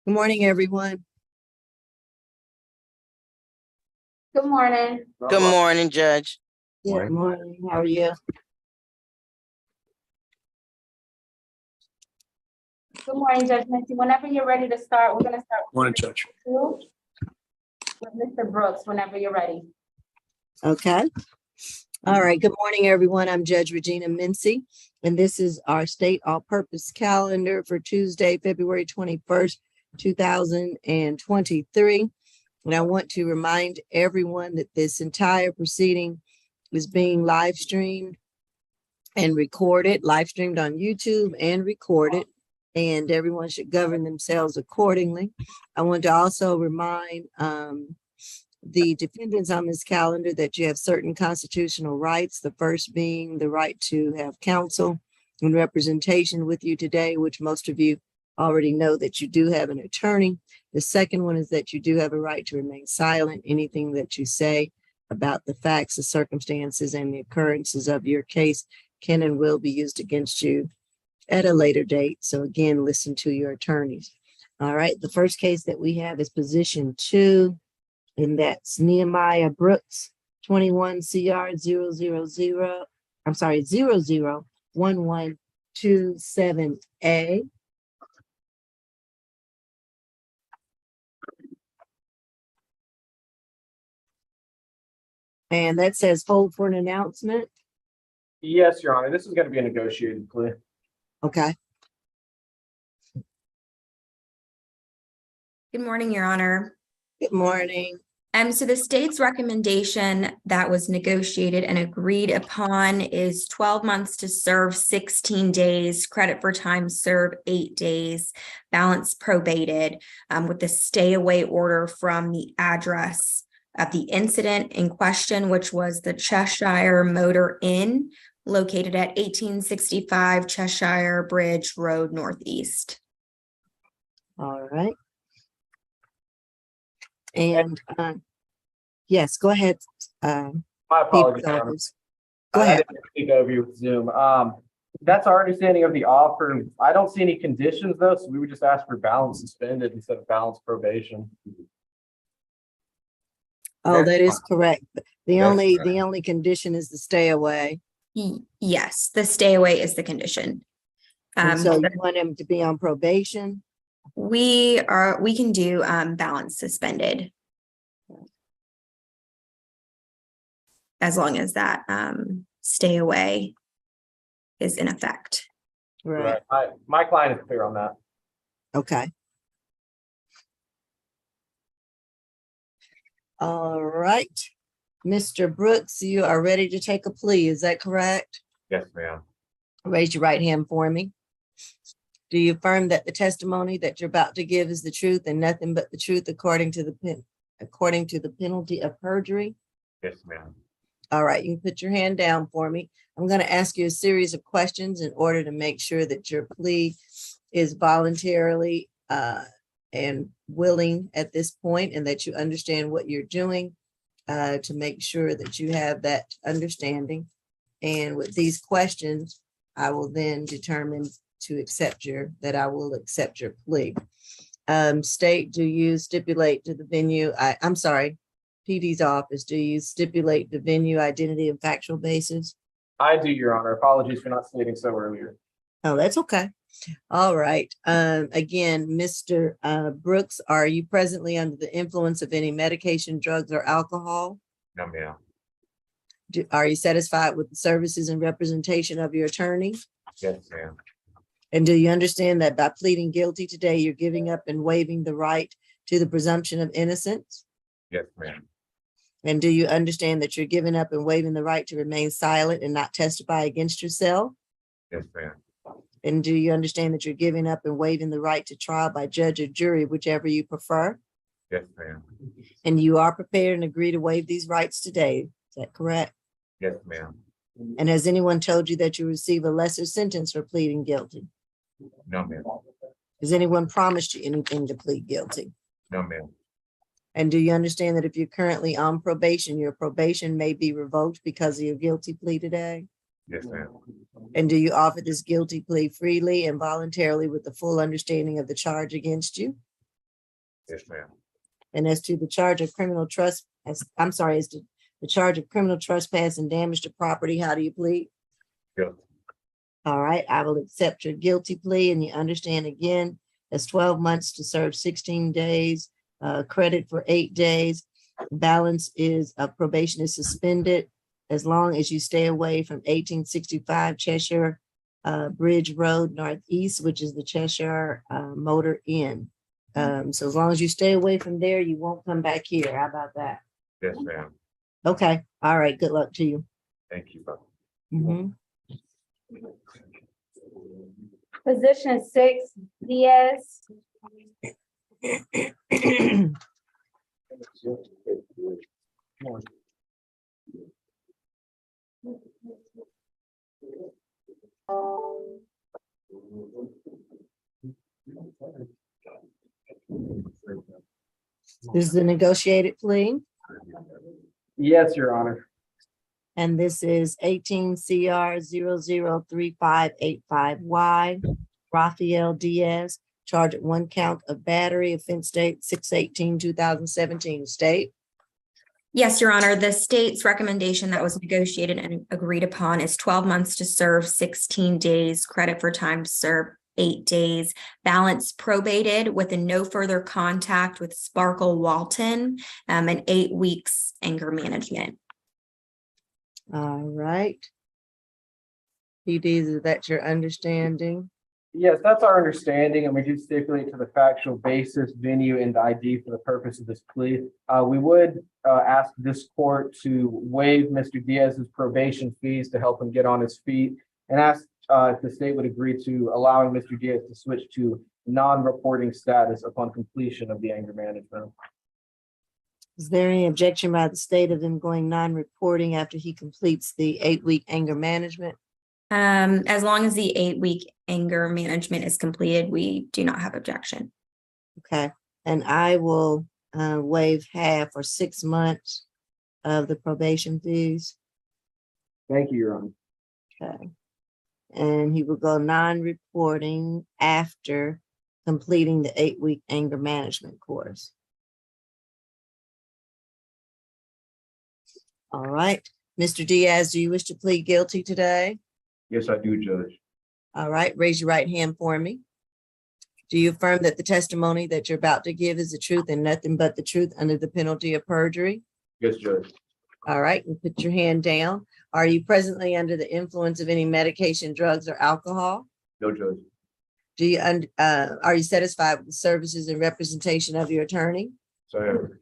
Good morning, everyone. Good morning. Good morning, Judge. Good morning. How are you? Good morning, Judge Missy. Whenever you're ready to start, we're going to start Morning, Judge. with Mr. Brooks, whenever you're ready. Okay. All right. Good morning, everyone. I'm Judge Regina Mincy, and this is our state all-purpose calendar for Tuesday, February 21st, 2023. And I want to remind everyone that this entire proceeding is being live streamed and recorded, live streamed on YouTube and recorded, and everyone should govern themselves accordingly. I want to also remind the defendants on this calendar that you have certain constitutional rights, the first being the right to have counsel and representation with you today, which most of you already know that you do have an attorney. The second one is that you do have a right to remain silent. Anything that you say about the facts, the circumstances, and the occurrences of your case can and will be used against you at a later date. So again, listen to your attorneys. All right, the first case that we have is position 2, and that's Nehemiah Brooks, 21 CR 000, I'm sorry, 001127A. And that says hold for an announcement. Yes, Your Honor, this is going to be a negotiated plea. Okay. Good morning, Your Honor. Good morning. So the state's recommendation that was negotiated and agreed upon is 12 months to serve 16 days, credit for time served 8 days, balance probated, with the stay away order from the address of the incident in question, which was the Cheshire Motor Inn, located at 1865 Cheshire Bridge Road Northeast. All right. And yes, go ahead. My apologies, Your Honor. Go I ahead. didn't speak over you with Zoom. That's our understanding of the offer. I don't see any conditions though, so we would just ask for balance suspended instead of balance probation. Oh, that is correct. The That's only condition is the stay away. Yes, the stay away is the condition. And so you want him to be on probation? We can do balance suspended. As long as that stay away is in effect. Right. My client is clear on that. Okay. All right. Mr. Brooks, you are ready to take a plea. Is that correct? Yes, ma'am. Raise your right hand for me. Do you affirm that the testimony that you're about to give is the truth and nothing but the truth according to the penalty of perjury? Yes, ma'am. All right, you can put your hand down for me. I'm going to ask you a series of questions in order to make sure that your plea is voluntarily and willing at this point, and that you understand what you're doing to make sure that you have that understanding. And with these questions, I will then determine that I will accept your plea. State, do you stipulate to the venue? I'm sorry, PD's office, do you stipulate the venue, identity, and factual basis? I do, Your Honor. Apologies for not stating so earlier. Oh, that's okay. All right. Again, Mr. Brooks, are you presently under the influence of any medication, drugs, or alcohol? No, ma'am. Are you satisfied with the services and representation of your attorney? Yes, ma'am. And do you understand that by pleading guilty today, you're giving up and waiving the right to the presumption of innocence? Yes, ma'am. And do you understand that you're giving up and waiving the right to remain silent and not testify against yourself? Yes, ma'am. And do you understand that you're giving up and waiving the right to trial by judge or jury, whichever you prefer? Yes, ma'am. And you are prepared and agree to waive these rights today. Is that correct? Yes, ma'am. And has anyone told you that you receive a lesser sentence for pleading guilty? No, ma'am. Has anyone promised you anything to plead guilty? No, ma'am. And do you understand that if you're currently on probation, your probation may be revoked because of your guilty plea today? Yes, ma'am. And do you offer this guilty plea freely and voluntarily with the full understanding of the charge against you? Yes, ma'am. And as to the charge of criminal as to the charge of criminal trespass and damage to property, how do you plead? Guilty. All right, I will accept your guilty plea, and you understand again, that's 12 months to serve 16 days, credit for 8 days. Balance is, probation is suspended as long as you stay away from 1865 Cheshire Bridge Road Northeast, which is the Cheshire Motor Inn. So as long as you stay away from there, you won't come back here. How about that? Yes, ma'am. Okay, all right, good luck to you. Thank you, brother. Mhm. Position 6, Diaz. This is the negotiated plea, Yes, Your Honor. and this is 18 CR 003585Y. Rafael Diaz, charged at 1 count of battery, offense date 6/18/2017. State. Yes, Your Honor, the state's recommendation that was negotiated and agreed upon is 12 months to serve 16 days, credit for time served 8 days, balance probated with a no further contact with Sparkle Walton, and 8 weeks anger management. All right. PDs, is that your understanding? Yes, that's our understanding, and we do stipulate to the factual basis, venue, and ID for the purpose of this plea. We would ask this court to waive Mr. Diaz's probation fees to help him get on his feet, and ask if the state would agree to allowing Mr. Diaz to switch to non-reporting status upon completion of the anger management. Is there any objection by the state of him going non-reporting after he completes the 8-week anger management? As long as the 8-week anger management is completed, we do not have objection. Okay, and I will waive half or 6 months of the probation fees. Thank you, Your Honor. Okay. And he will go non-reporting after completing the 8-week anger management course. All right, Mr. Diaz, do you wish to plead guilty today? Yes, I do, Judge. All right, raise your right hand for me. Do you affirm that the testimony that you're about to give is the truth and nothing but the truth under the penalty of perjury? Yes, Judge. All right, and put your hand down. Are you presently under the influence of any medication, drugs, or alcohol? No, Judge. Are you satisfied with the services and representation of your attorney? So I am.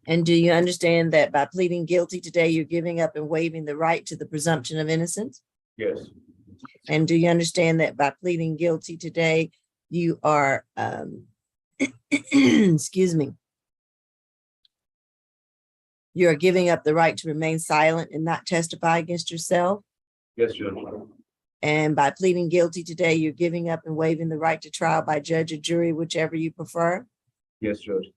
And do you understand that by pleading guilty today, you're giving up and waiving the right to the presumption of innocence? Yes. And do you understand that by pleading guilty today, you are, excuse me, you are giving up the right to remain silent and not testify against yourself? Yes, Judge. And by pleading guilty today, you're giving up and waiving the right to trial by judge or jury, whichever you prefer? Yes, Judge.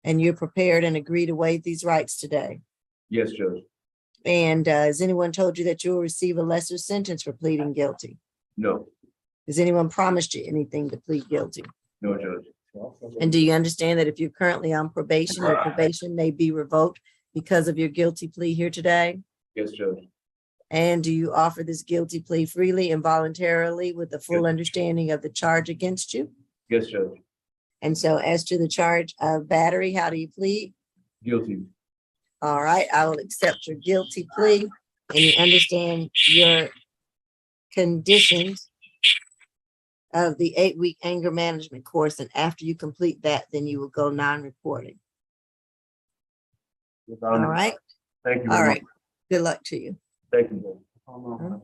And you're prepared and agree to waive these rights today? Yes, Judge. And has anyone told you that you will receive a lesser sentence for pleading guilty? No. Has anyone promised you anything to plead guilty? No, Judge. And do you understand that if you're currently on probation, your probation may be revoked because of your guilty plea here today? Yes, Judge. And do you offer this guilty plea freely and voluntarily with the full understanding of the charge against you? Yes, Judge. And so as to the charge of battery, how do you plead? Guilty. All right, I will accept your guilty plea, and you understand your conditions of the 8-week anger management course. And after you complete that, then you will go non-reporting. Yes, All right, Thank you. all very right. much. Good luck to you. Thank you. Judge. You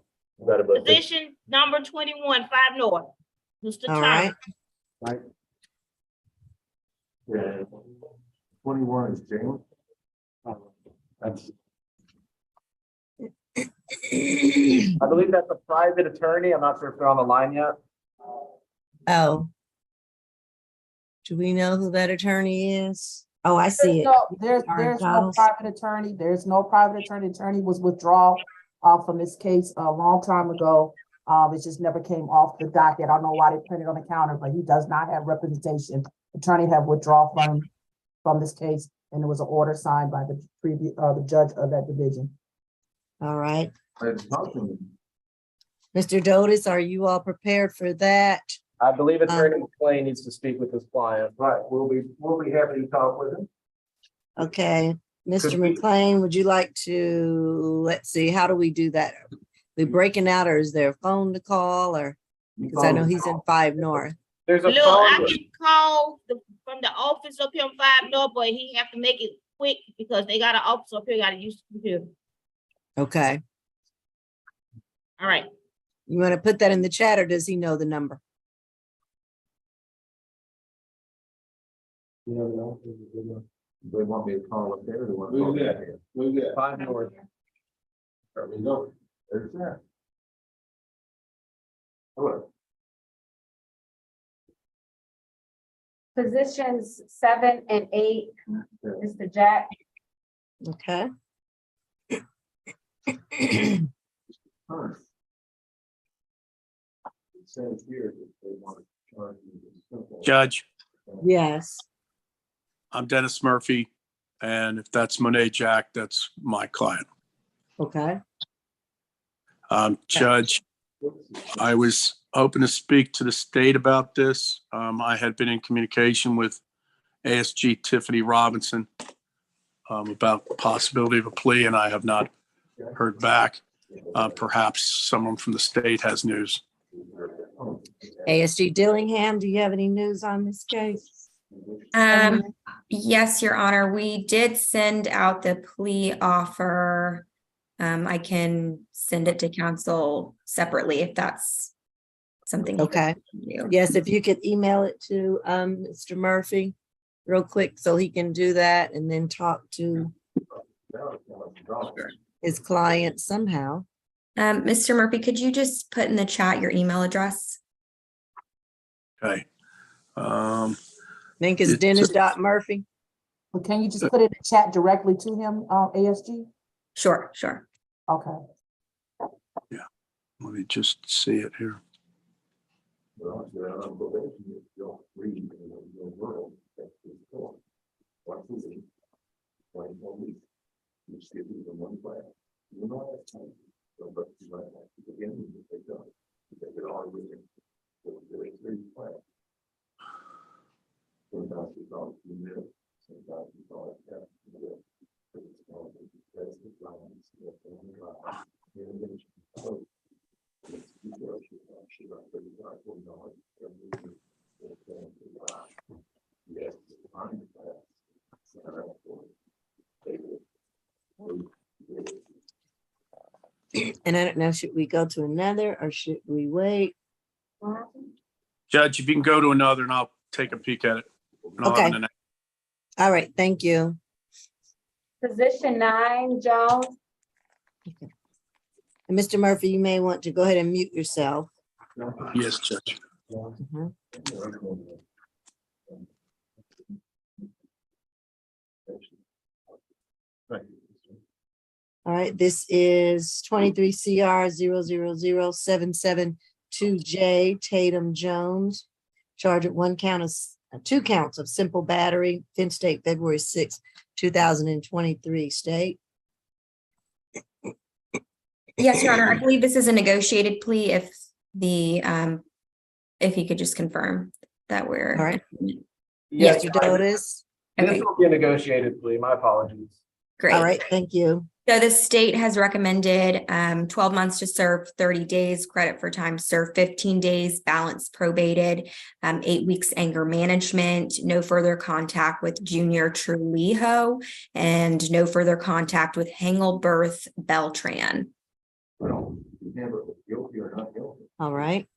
got it, bud. Position number 21, 5 North. Mr. All Turner. right. Yeah. 21 is James. That's. I believe that's a private attorney. I'm not sure if they're on the line yet. Oh. Do we know who that attorney is? Oh, I see it. There's Aaron no Giles. private attorney. There's no private attorney. Attorney was withdrawn from this case a long time ago. It just never came off the docket. I don't know why they printed on the counter, but he does not have representation. Attorney have withdrawn from this case, and it was an order signed by the the judge of that division. All right. Let's talk to them. Mr. Dotis, are you all prepared for that? I believe Attorney McLean needs to speak with his client. Right, we'll be happy to talk with him. Okay, Mr. Could we- McLean, would you like to, let's see, how do we do that? We breaking out, or is there a phone to call, or, because I know he's in 5 North. There's a Look, I phone. can call from the office up here on 5 North, but he have to make it quick because they got an office up here, gotta use the computer. Okay, All right. you want to put that in the chat, or does he know the number? They want me to call up there, they want to call back here. Move that. 5 North. There we go. There's that. Hello. Positions 7 and 8, Mr. Jack. Okay. Huh. It says here that they want to charge you this simple. Judge, Yes, I'm Dennis Murphy, and if that's Monet Jack, that's my client. okay, Judge, I was hoping to speak to the state about this. I had been in communication with ASG Tiffany Robinson about the possibility of a plea, and I have not heard back. Perhaps someone from the state has news. ASG Dillingham, do you have any news on this case? Yes, Your Honor, we did send out the plea offer. I can send it to counsel separately if that's something. you Okay, do. yes, if you could email it to Mr. Murphy real quick so he can do that and then talk to his client somehow. Mr. Murphy, could you just put in the chat your email address? Okay. I think it's It's- Dennis.Murphy. But can you just put it in the chat directly to him, ASG? Sure, sure. Okay. Let me just see it here. Well, if you're on probation, you don't read in the world. That's the point. Once a week, 21 weeks, you skip even one class. You know that's time. So, but you might have to begin with they don't. Because they're all within. It's very class. Sometimes we call it middle, sometimes we call it half. Middle. It's called the progressive lines, the family line, the intervention. So, it's because you actually got $35 for knowledge, and we- yes, it's fine, but it's not a for they will- And I don't know, should we go to another or should we wait? Judge, if you can go to another and I'll take a peek at it. And I'll have Okay. an- All right, thank you. Position 9, Jones. And Mr. Murphy, you may want to go ahead and mute yourself. Yes, Judge. Mhm. All right, this is 23 CR 0007772J Tatum Jones. Charged at 2 counts of simple battery, Penn State, February 6, 2023, state. Yes, Your Honor, I believe this is a negotiated plea if if you could just confirm that we're. All right. Yes, Mr. Dotis. this Okay, will be a negotiated plea. My apologies. great. All right, thank you. So the state has recommended 12 months to serve 30 days, credit for time served 15 days, balance probated, 8 weeks anger management, no further contact with Junior Trulijo, and no further contact with Hengelberth Beltran. Well, you never guilty or not guilty. All right.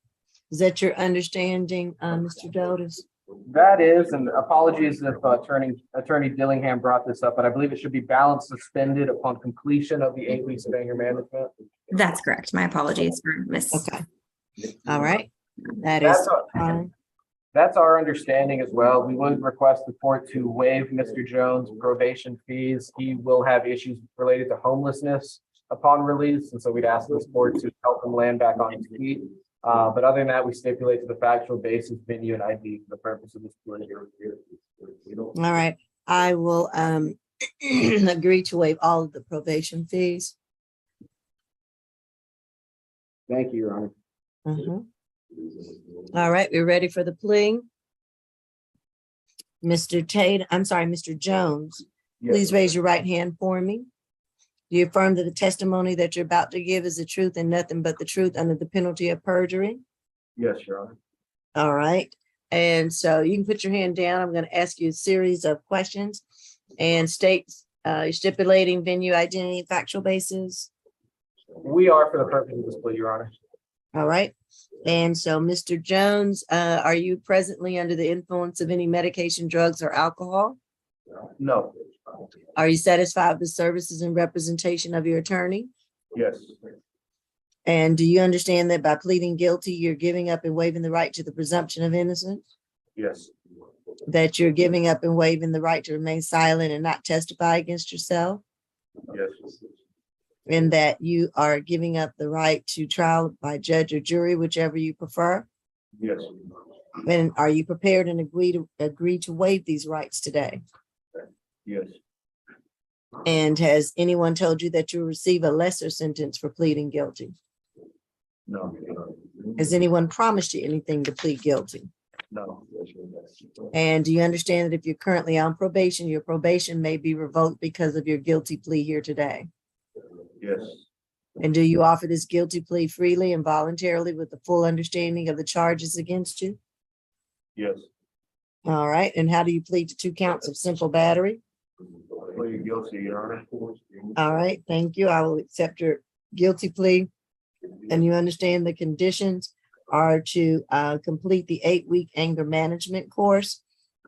Is that your understanding, Mr. Dotis? That is, and apologies if Attorney Dillingham brought this up, but I believe it should be balance suspended upon completion of the 8 weeks of anger management. That's correct. My apologies for Okay, all right. That is That's our- fine. That's our understanding as well. We would request the court to waive Mr. Jones' probation fees. He will have issues related to homelessness upon release, and so we'd ask this board to help him land back on his feet. But other than that, we stipulate to the factual basis, venue, and ID for the purpose of this plea. All right, I will agree to waive all of the probation fees. Thank you, Your Honor. Mhm. All right, we're ready for the plea. Mr. Jones, please raise your right hand for me. Do you affirm that the testimony that you're about to give is the truth and nothing but the truth under the penalty of perjury? Yes, Your Honor. All right, and so you can put your hand down. I'm going to ask you a series of questions and state stipulating venue, identity, and factual basis. We are for the purpose of this plea, Your Honor. All right. And so, Mr. Jones, are you presently under the influence of any medication, drugs, or alcohol? No. Are you satisfied with the services and representation of your attorney? Yes. And do you understand that by pleading guilty, you're giving up and waiving the right to the presumption of innocence? Yes. That you're giving up and waiving the right to remain silent and not testify against yourself? Yes. And that you are giving up the right to trial by judge or jury, whichever you prefer? Yes. And are you prepared and agree to waive these rights today? Yes. And has anyone told you that you'll receive a lesser sentence for pleading guilty? No. Has anyone promised you anything to plead guilty? No. And do you understand that if you're currently on probation, your probation may be revoked because of your guilty plea here today? Yes. And do you offer this guilty plea freely and voluntarily with the full understanding of the charges against you? Yes. All right. And how do you plead to 2 counts of simple battery? Plead guilty, Your Honor. All right. Thank you. I will accept your guilty plea. And you understand the conditions are to complete the 8-week anger management course.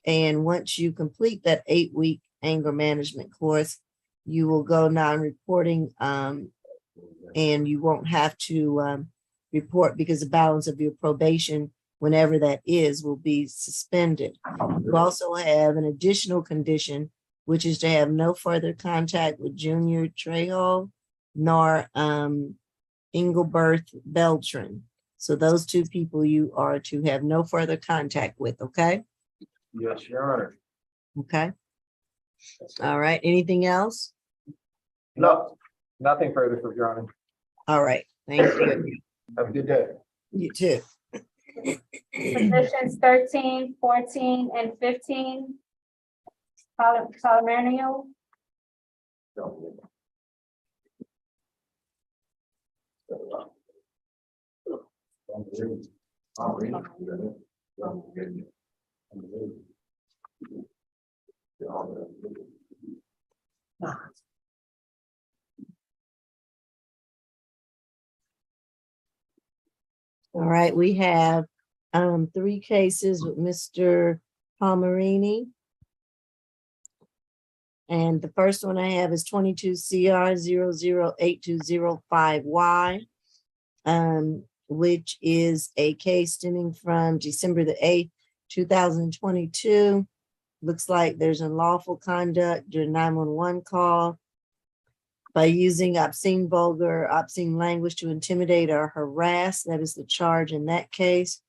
And once you complete that 8-week anger management course, you will go non-reporting and you won't have to report because the balance of your probation, whenever that is, will be suspended. You also have an additional condition, which is to have no further contact with Junior Trejo nor Engelbert Beltran. So those 2 people you are to have no further contact with, okay? Yes, Your Honor. Okay. All right. Anything else? No, nothing further for Your Honor. All right. Thank you. Have a good day. You too. Positions 13, 14, and 15. Palomino. All right. We have 3 cases with Mr. Palmerini. And the first one I have is 22 CR 008205Y, which is a case stemming from December the 8th, 2022. Looks like there's unlawful conduct during 911 call by using obscene, vulgar, obscene language to intimidate or harass. That is the charge in that case.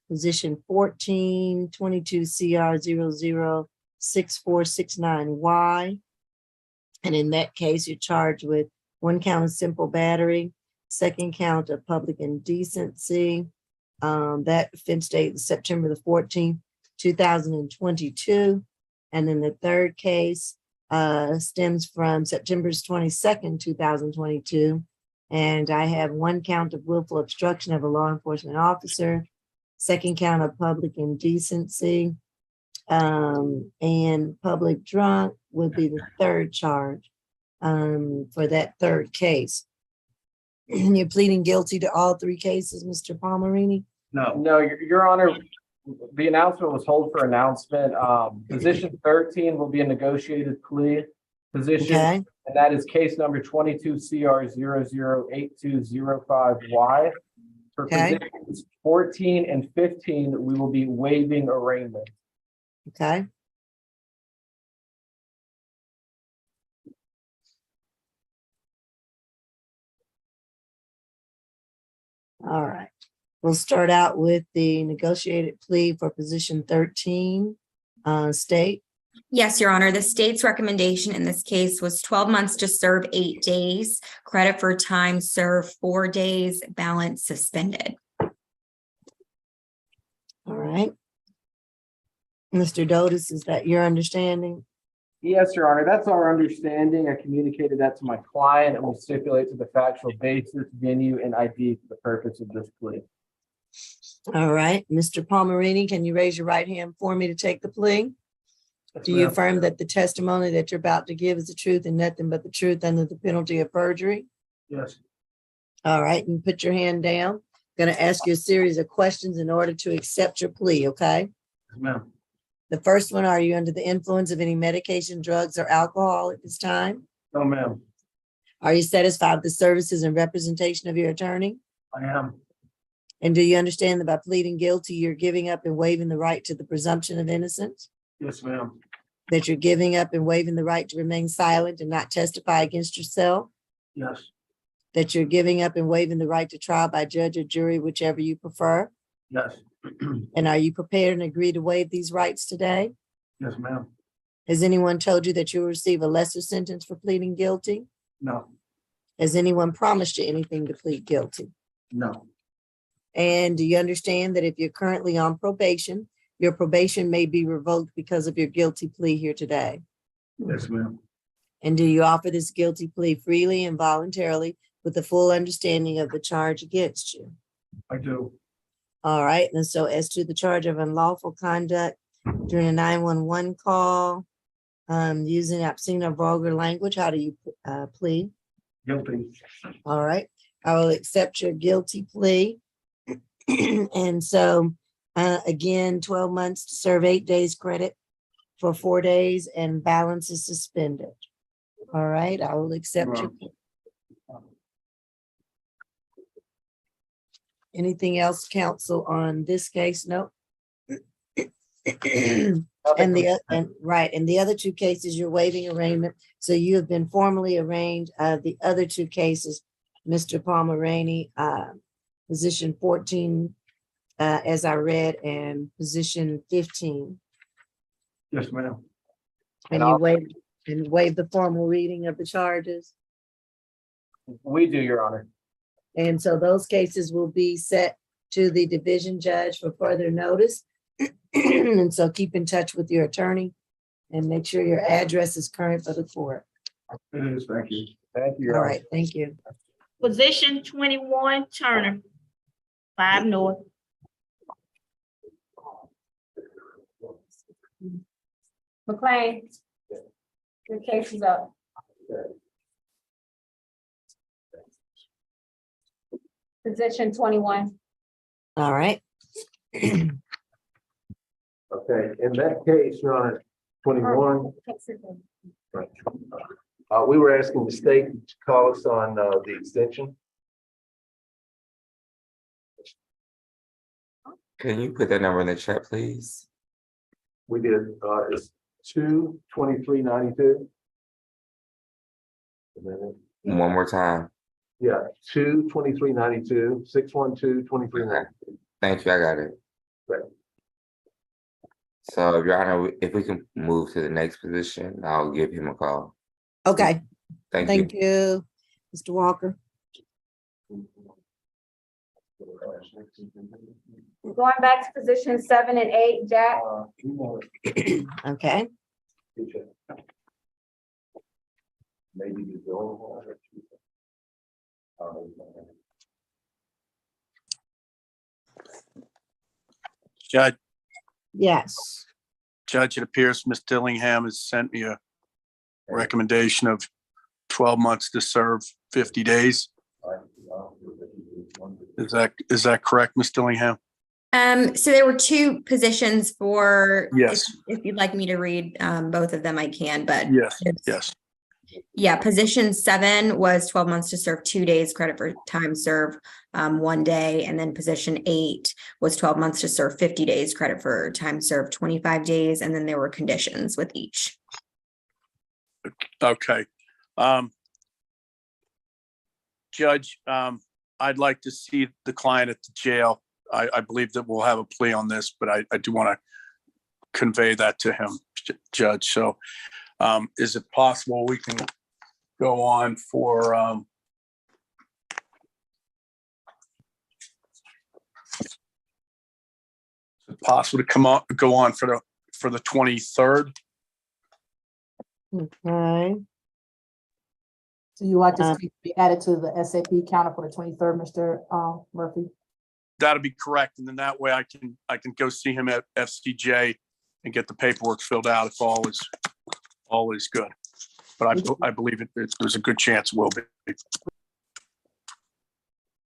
Position 14, 22 CR 006469Y. And in that case, you're charged with 1 count of simple battery, 2nd count of public indecency. That offense date is September the 14th, 2022. And then the 3rd case stems from September 22nd, 2022. And I have 1 count of willful obstruction of a law enforcement officer, 2nd count of public indecency, and public drunk would be the 3rd charge for that 3rd case. And you're pleading guilty to all 3 cases, Mr. Palmerini? No, Your Honor, the announcement was hold for announcement. Position 13 will be a negotiated plea position, Okay, and that is case number 22 CR 008205Y. For Okay. positions 14 and 15, we will be waiving arraignment. okay. All right. We'll start out with the negotiated plea for position 13, state. Yes, Your Honor, the state's recommendation in this case was 12 months to serve 8 days, credit for time served 4 days, balance suspended. All right. Mr. Dotis, is that your understanding? Yes, Your Honor, that's our understanding. I communicated that to my client and we stipulate to the factual basis, venue, and ID for the purpose of this plea. All right, Mr. Palmerini, can you raise your right hand for me to take the plea? Do you affirm that the testimony that you're about to give is the truth and nothing but the truth under the penalty of perjury? Yes. All right, and put your hand down. Going to ask you a series of questions in order to accept your plea, okay? Yes, ma'am. The first one, are you under the influence of any medication, drugs, or alcohol at this time? No, ma'am. Are you satisfied with the services and representation of your attorney? I am. And do you understand that by pleading guilty, you're giving up and waiving the right to the presumption of innocence? Yes, ma'am. That you're giving up and waiving the right to remain silent and not testify against yourself? Yes. That you're giving up and waiving the right to trial by judge or jury, whichever you prefer? Yes. And are you prepared and agree to waive these rights today? Yes, ma'am. Has anyone told you that you will receive a lesser sentence for pleading guilty? No. Has anyone promised you anything to plead guilty? No. And do you understand that if you're currently on probation, your probation may be revoked because of your guilty plea here today? Yes, ma'am. And do you offer this guilty plea freely and voluntarily with the full understanding of the charge against you? I do. All right, and so as to the charge of unlawful conduct during a 911 call, using obscene or vulgar language, how do you plead? Guilty. All right, I will accept your guilty plea. And so, again, 12 months to serve 8 days credit for 4 days and balance is suspended. All right, I will accept your. Anything else, counsel, on this case? Nope. And the other two cases, you're waiving arraignment. So you have been formally arraigned. The other two cases, Mr. Palmerini, position 14, as I read, and position 15. Yes, ma'am. And you waive the formal reading of the charges. We do, Your Honor. And so those cases will be set to the division judge for further notice. And so keep in touch with your attorney and make sure your address is current for the court. It is. Thank you. Thank you, Your All Honor. right, thank you. Position 21, Turner, 5 North. McLean. Your case is up. Position 21. All right. Okay, in that case, Your Honor, 21, we were asking the state to call us on the extension. Can you put that number in the chat, please? We did, it's 2/23/92. One more time. Yeah, 2/23/92, 612/23/92. Thank you, I got it. Right. So, Your Honor, if we can move to the next position, I'll give him a call. Okay, Thank you. thank you, Mr. Walker. Going back to position 7 and 8, Jack. Okay, Maybe the only Judge, yes. Judge, it appears Ms. Dillingham has sent me a recommendation of 12 months to serve 50 days. Is that correct, Ms. Dillingham? So there were two positions for. Yes. If you'd like me to read both of them, I can, but. Yes, yes. Yeah, position 7 was 12 months to serve 2 days, credit for time served 1 day. And then position 8 was 12 months to serve 50 days, credit for time served 25 days. And then there were conditions with each. Okay. Judge, I'd like to see the client at the jail. I believe that we'll have a plea on this, but I do want to convey that to him, Judge. So is it possible we can go on for is it possible to go on for the 23rd? Okay, So you want this to be added to the SAP counter for the 23rd, Mr. Murphy? That'll be correct. And then that way I can go see him at FCJ and get the paperwork filled out if all is good. But I believe there's a good chance it will be.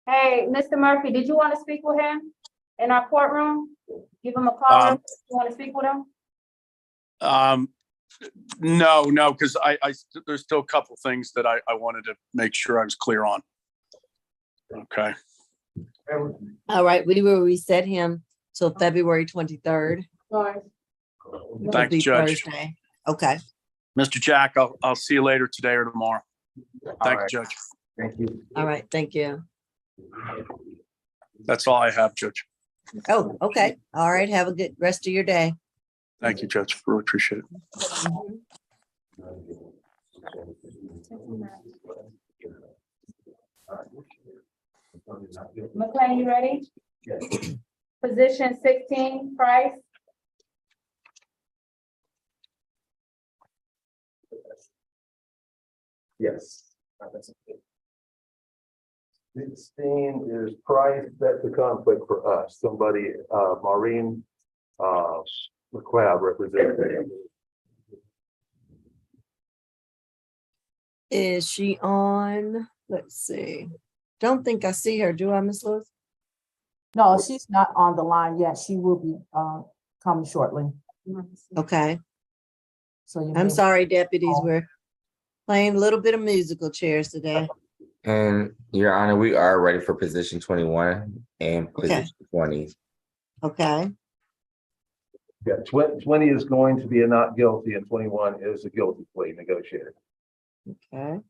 Hey, Mr. Murphy, did you want to speak with him in our courtroom? Give him a call. You want to speak with him? No, because there's still a couple things that I wanted to make sure I was clear on. Okay. all right, we will reset him till February 23rd. Sorry. It'll Thank you, be Judge. Thursday. Okay, Mr. Jack, I'll see you later today or tomorrow. Thank you, Judge. Thank you. all right, thank you. That's all I have, Judge. Oh, okay, all right, have a good rest of your day. Thank you, Judge. Really appreciate it. McLean, you ready? Position 16, Price. Yes. 16 is Price. That's a conflict for us. Somebody, Maureen McLeod representative. Is she on? Let's see. Don't think I see her. Do I, Miss Lewis? No, she's not on the line yet. She will be coming shortly. Okay, So you I'm may- sorry, deputies. We're playing a little bit of musical chairs today. And Your Honor, we are ready for position 21 and Okay. position 20. Okay, Yeah, 20 is going to be a not guilty and 21 is a guilty plea negotiated. okay.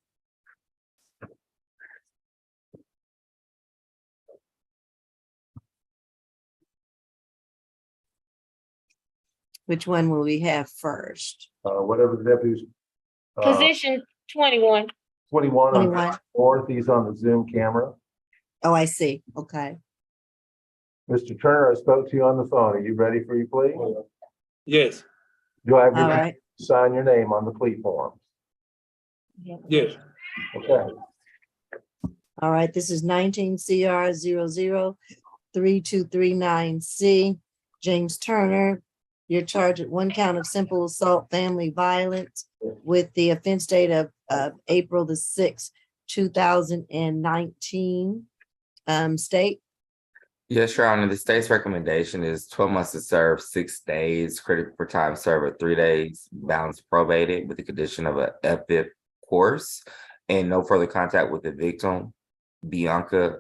Which one will we have first? Whatever the deputies. Position 21. 21 on 21. Dorothy's on the Zoom camera. Oh, I see. Okay. Mr. Turner, I spoke to you on the phone. Are you ready for your plea? Yes, Do I have All you right. sign your name on the plea form? yes, Okay. All right. This is 19 CR 003239C. James Turner, you're charged with 1 count of simple assault, family violence with the offense date of April the 6th, 2019. State, Yes, Your Honor, the state's recommendation is 12 months to serve, 6 days, credit for time served at 3 days, balance probated with the condition of a FIP course, and no further contact with the victim, Bianca.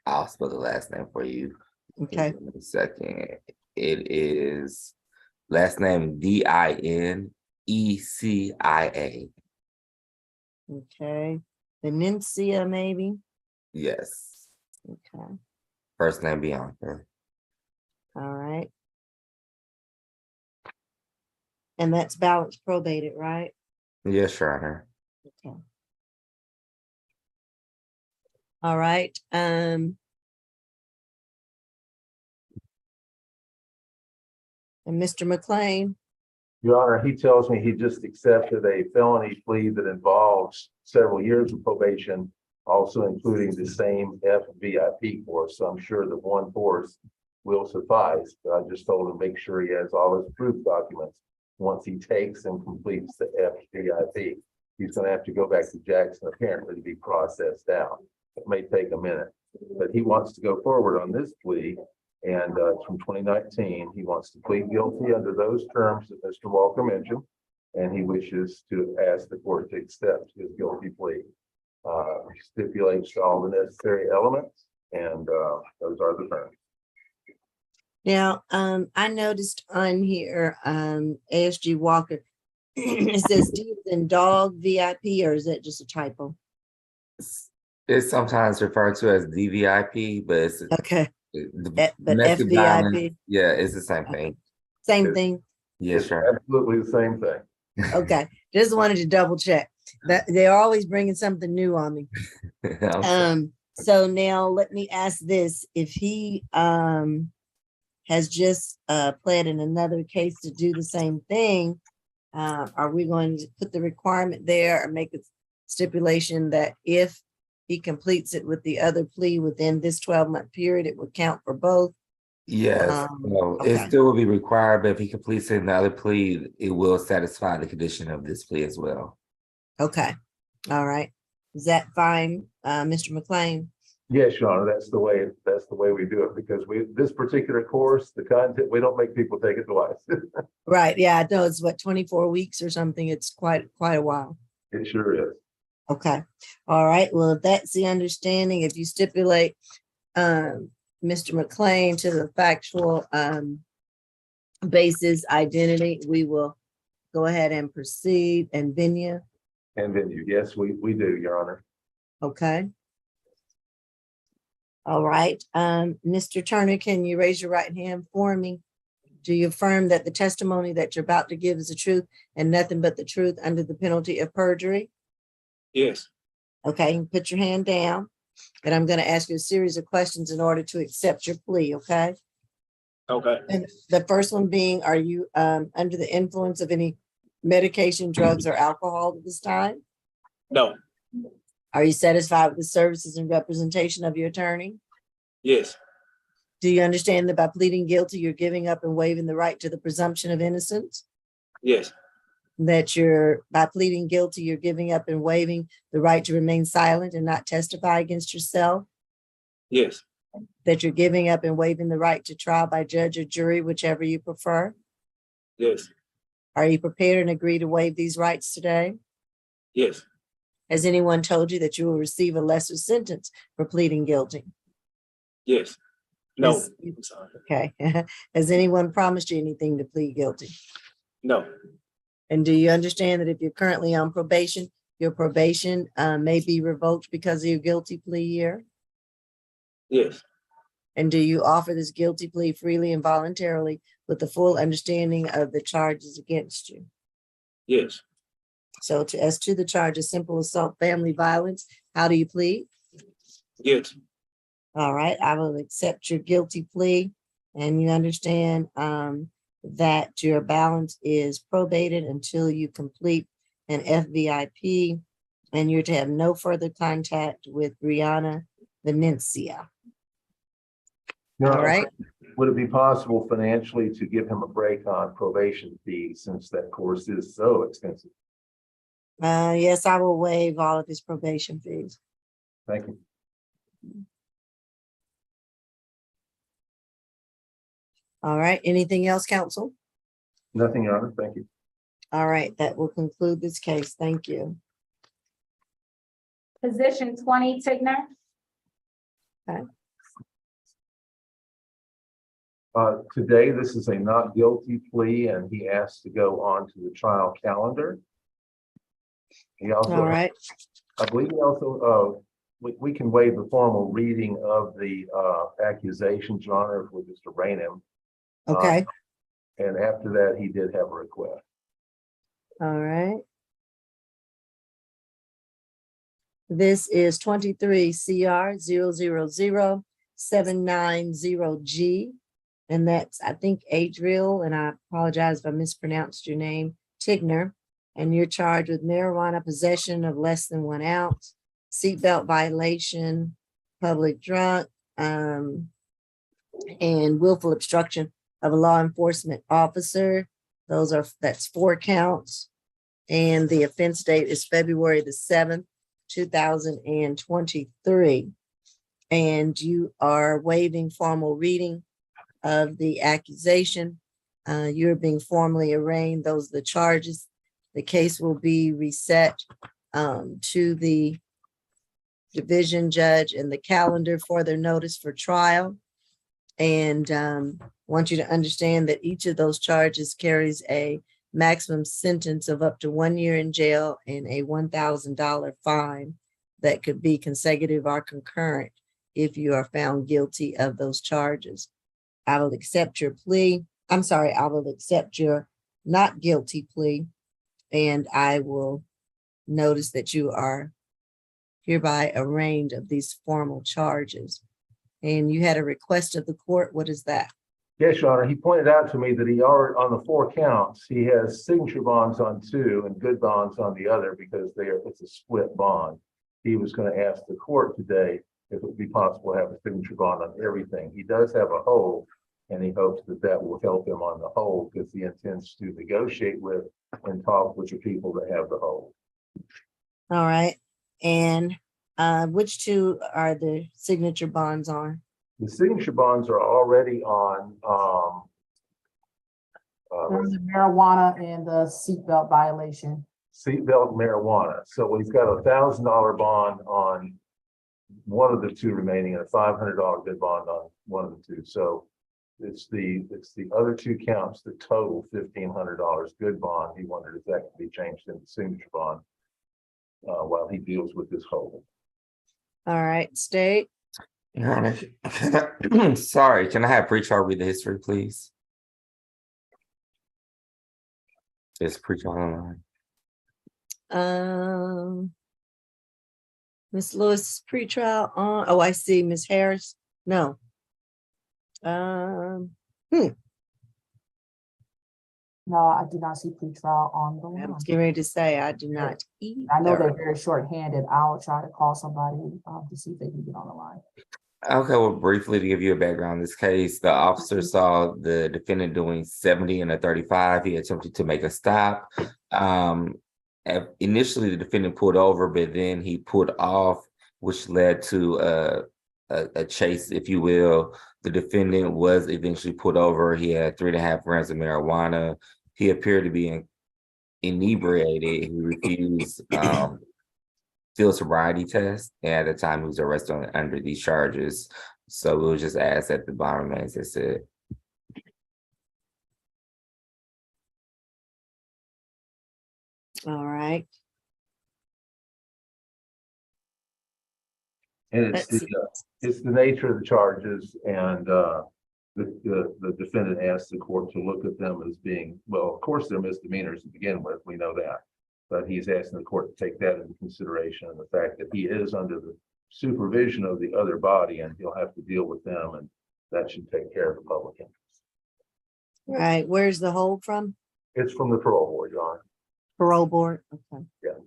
I'll spell the last name for you. okay. Give me a second. It is last name DINECIA. Okay. Venencia, maybe? Yes. Okay, First name Bianca. all right. And that's balance probated, right? Yes, Your Honor. Okay. All right, and Mr. McLean, Your Honor, he tells me he just accepted a felony plea that involves several years of probation, also including the same FVIP course. So I'm sure that 1 course will suffice. But I just told him, make sure he has all his proof documents. Once he takes and completes the FVIP, he's going to have to go back to Jackson apparently to be processed out. It may take a minute, but he wants to go forward on this plea. And from 2019, he wants to plead guilty under those terms that Mr. Walker mentioned. And he wishes to ask the court to accept his guilty plea. Stipulates all the necessary elements, and those are the terms. now, I noticed on here, ASG Walker, it says D as in dog VIP, or is that just a typo? It's sometimes referred to as DVIP, but it's Okay, the but domestic violence. FVIP, Yeah, it's the same thing. same thing. Yes, It's sir. absolutely the same thing. Okay, just wanted to double check. That they're always bringing something new on me. I'm sorry. So now let me ask this, if he has just pled in another case to do the same thing, are we going to put the requirement there or make a stipulation that if he completes it with the other plea within this 12-month period, it would count for both? Yes, so it okay. still will be required, but if he completes it in the other plea, it will satisfy the condition of this plea as well. Okay, all right. Is that fine, Mr. McLean? Yes, Your Honor, that's the way we do it, because this particular course, the content, we don't make people take it twice. Right, yeah, I know it's what, 24 weeks or something. It's quite a while. It sure is. Okay, all right. Well, if that's the understanding, if you stipulate Mr. McLean to the factual basis identity, we will go ahead and proceed. And Vinya, And venue, yes, we do, Your Honor. okay. All right, Mr. Turner, can you raise your right hand for me? Do you affirm that the testimony that you're about to give is the truth and nothing but the truth under the penalty of perjury? Yes. Okay, put your hand down. And I'm going to ask you a series of questions in order to accept your plea, okay? Okay. And the first one being, are you under the influence of any medication, drugs, or alcohol at this time? No. Are you satisfied with the services and representation of your attorney? Yes. Do you understand that by pleading guilty, you're giving up and waiving the right to the presumption of innocence? Yes. That by pleading guilty, you're giving up and waiving the right to remain silent and not testify against yourself? Yes. That you're giving up and waiving the right to trial by judge or jury, whichever you prefer? Yes. Are you prepared and agree to waive these rights today? Yes. Has anyone told you that you will receive a lesser sentence for pleading guilty? Yes. No. Yes. I'm sorry. Okay. Has anyone promised you anything to plead guilty? No. And do you understand that if you're currently on probation, your probation may be revoked because of your guilty plea year? Yes. And do you offer this guilty plea freely and voluntarily with the full understanding of the charges against you? Yes. So as to the charge of simple assault, family violence, how do you plead? Yes. All right, I will accept your guilty plea, and you understand that your balance is probated until you complete an FVIP, and you're to have no further contact with Brianna Venencia. Your All Honor, right, would it be possible financially to give him a break on probation fees since that course is so expensive? yes, I will waive all of his probation fees. Thank you. All right, anything else, counsel? Nothing, Your Honor. Thank you. All right, that will conclude this case. Thank you. Position 20, Tigner. Today, this is a not guilty plea, and he asked to go on to the trial calendar. He also, All right, I believe he also, we can waive the formal reading of the accusations, Your Honor, if we just arraign him. okay, And after that, he did have a request. all right. This is 23 CR 000-790G. And that's, I think, Adriel, and I apologize if I mispronounced your name, Tigner. And you're charged with marijuana possession of less than 1 ounce, seatbelt violation, public drunk, and willful obstruction of a law enforcement officer. That's 4 counts. And the offense date is February the 7th, 2023. And you are waiving formal reading of the accusation. You're being formally arraigned. Those are the charges. The case will be reset to the division judge and the calendar for their notice for trial. And want you to understand that each of those charges carries a maximum sentence of up to 1 year in jail and a $1,000 fine. that could be consecutive or concurrent if you are found guilty of those charges. I will accept your plea. I'm sorry, I will accept your not guilty plea. And I will notice that you are hereby arraigned of these formal charges. And you had a request of the court. What is that? Yes, Your Honor, he pointed out to me that he already, on the 4 counts, he has signature bonds on 2 and good bonds on the other because it's a split bond. He was going to ask the court today if it would be possible to have a signature bond on everything. He does have a hold, and he hopes that that will help him on the hold because he intends to negotiate with and talk with the people that have the hold. All right. And which 2 are the signature bonds on? The signature bonds are already on, There's the marijuana and the seatbelt violation. seatbelt marijuana. So we've got $1,000 bond on one of the 2 remaining and a $500 good bond on one of the 2. So it's the other 2 counts that total $1,500 good bond. He wondered if that could be changed into signature bond while he deals with this hold. All right, state. Your Honor, sorry, can I have pretrial read the history, please? It's pretrial online. Ms. Lewis, pretrial on, oh, I see, Ms. Harris, no. No, I do not see pretrial on the I line. was getting ready to say, I do not either. I know they're very short-handed. I'll try to call somebody to see if they can get on the line. Okay, well, briefly to give you a background, in this case, the officer saw the defendant doing 70 and a 35. He attempted to make a stop. Initially, the defendant pulled over, but then he pulled off, which led to a chase, if you will. The defendant was eventually pulled over. He had 3.5 grams of marijuana. He appeared to be inebriated. He refused field sobriety test. And at the time, he was arrested under these charges. So we'll just ask that the bond remains as said. All right. And Let's see. it's the nature of the charges, and the defendant asked the court to look at them as being, well, of course, they're misdemeanors to begin with, we know that. But he's asking the court to take that into consideration, and the fact that he is under the supervision of the other body, and he'll have to deal with them, and that should take care of the public interest. Right, where's the hold from? It's from the parole board, Your Honor. Parole board, okay. Yeah.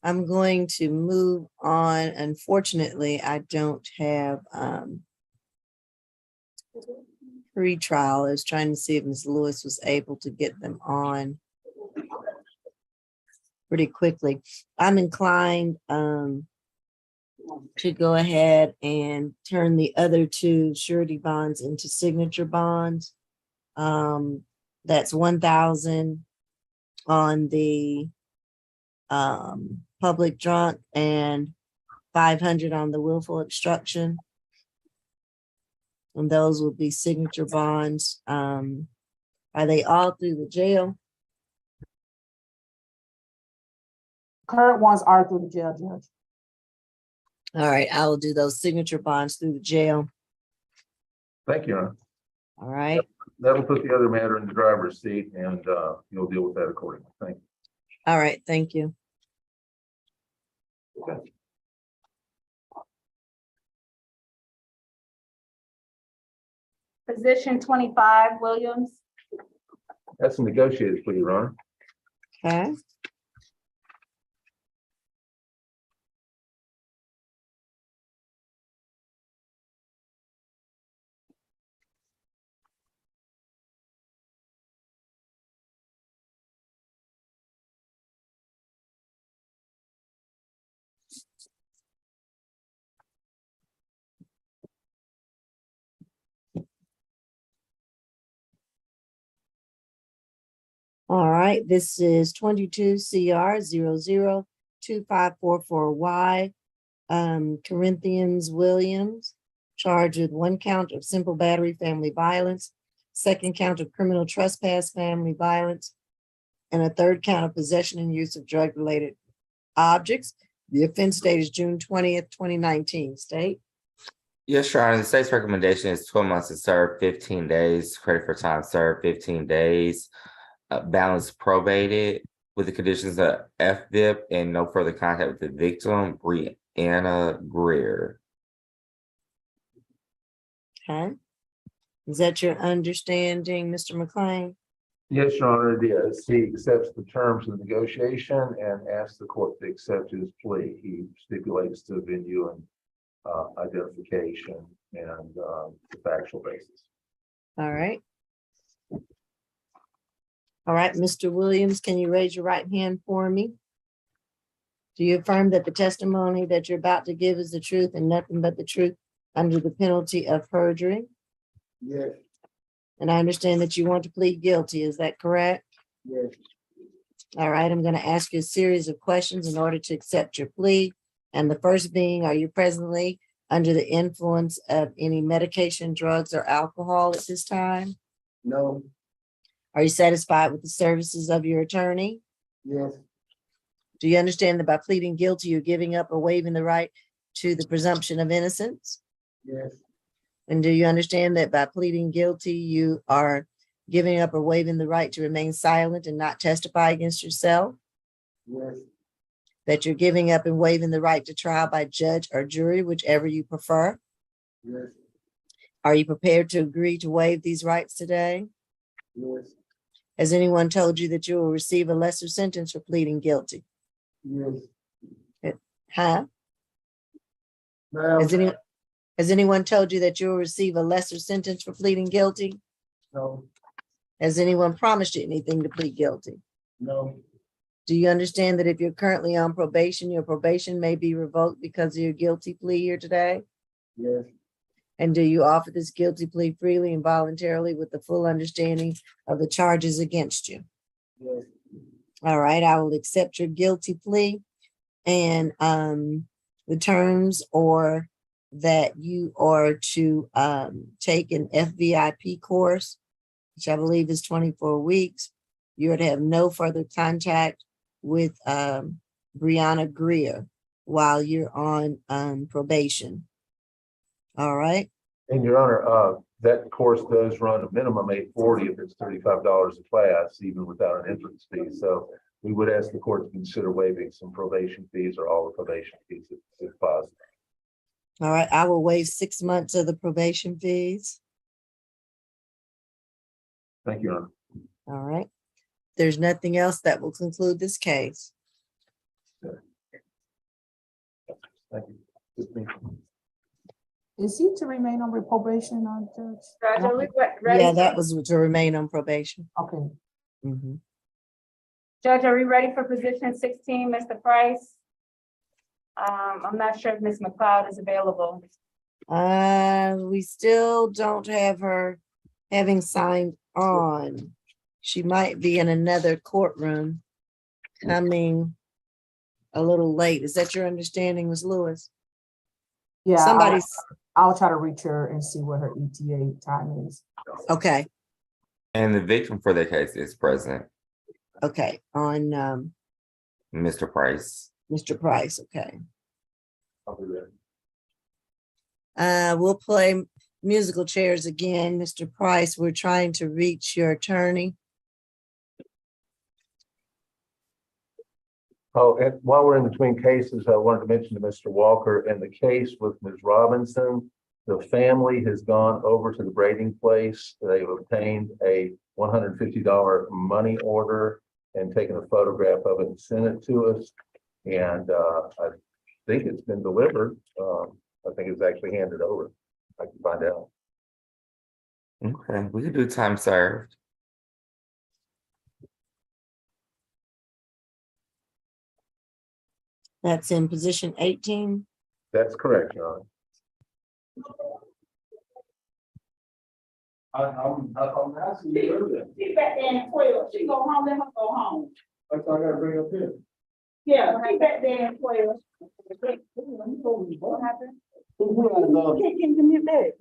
I'm going to move on. Unfortunately, I don't have pretrial. I was trying to see if Ms. Lewis was able to get them on pretty quickly. I'm inclined to go ahead and turn the other 2 surety bonds into signature bonds. That's 1,000 on the public drunk and 500 on the willful obstruction. And those will be signature bonds. Are they all through the jail? Current ones are through the jail, Judge. All right, I will do those signature bonds through the jail. Thank you, Your Honor. All right, That'll put the other matter in the driver's seat, and you'll deal with that accordingly. Thank you. all right, thank you. Okay. Position 25, Williams. That's a negotiated plea, Your Honor. Okay. All right, this is 22 CR 002544Y. Corinthians Williams, charged with 1 count of simple battery, family violence, 2nd count of criminal trespass, family violence, and a third count of possession and use of drug-related objects. The offense date is June 20th, 2019. State. Yes, Your Honor, the state's recommendation is 12 months to serve 15 days, credit for time served 15 days. Balance probated with the conditions of FVIP and no further contact with the victim, Brianna Greer. Okay. Is that your understanding, Mr. McLean? Yes, Your Honor, it is. He accepts the terms of the negotiation and asks the court to accept his plea. He stipulates to venue and identification and the factual basis. All right. All right, Mr. Williams, can you raise your right hand for me? Do you affirm that the testimony that you're about to give is the truth and nothing but the truth under the penalty of perjury? Yes. And I understand that you want to plead guilty. Is that correct? Yes. All right, I'm going to ask you a series of questions in order to accept your plea. And the first being, are you presently under the influence of any medication, drugs, or alcohol at this time? No. Are you satisfied with the services of your attorney? Yes. Do you understand that by pleading guilty, you're giving up or waiving the right to the presumption of innocence? Yes. And do you understand that by pleading guilty, you are giving up or waiving the right to remain silent and not testify against yourself? Yes. That you're giving up and waiving the right to trial by judge or jury, whichever you prefer? Yes. Are you prepared to agree to waive these rights today? Yes. Has anyone told you that you will receive a lesser sentence for pleading guilty? Yes. Huh? No. Has anyone told you that you will receive a lesser sentence for pleading guilty? No. Has anyone promised you anything to plead guilty? No. Do you understand that if you're currently on probation, your probation may be revoked because of your guilty plea here today? Yes. And do you offer this guilty plea freely and voluntarily with the full understanding of the charges against you? Yes. All right, I will accept your guilty plea and the terms or that you are to take an FVIP course, which I believe is 24 weeks. You are to have no further contact with Brianna Greer while you're on probation. All right. And Your Honor, that course does run a minimum $840 if it's $35 a class, even without an entrance fee. So we would ask the court to consider waiving some probation fees or all the probation fees if possible. All right. I will waive 6 months of the probation fees. Thank you, Your Honor. All right. There's nothing else that will conclude this case. Thank you. Good meeting. Is he to remain on probation, Judge? Judge, are we ready? Yeah, that was to remain on probation. Okay, Mhm. Judge, are we ready for position 16, Mr. Price? I'm not sure if Ms. McLeod is available. We still don't have her having signed on. She might be in another courtroom coming a little late. Is that your understanding, Ms. Lewis? yeah, Somebody's, I'll try to reach her and see what her ETA time is. okay, And the victim for that case is present, okay, on Mr. Price. Mr. Price, okay. I'll be there. We'll play musical chairs again. Mr. Price, we're trying to reach your attorney. Oh, and while we're in between cases, I wanted to mention to Mr. Walker, in the case with Ms. Robinson, the family has gone over to the Braiding place. They've obtained a $150 money order and taken a photograph of it and sent it to us. And I think it's been delivered. I think it's actually handed over. I can find out. Okay, we could do time served. That's in position 18. That's correct, John. I'm asking you. She back there in 12. She go home, let her go home. I gotta bring up here. Yeah, she back there in 12. What happened? Can you mute that?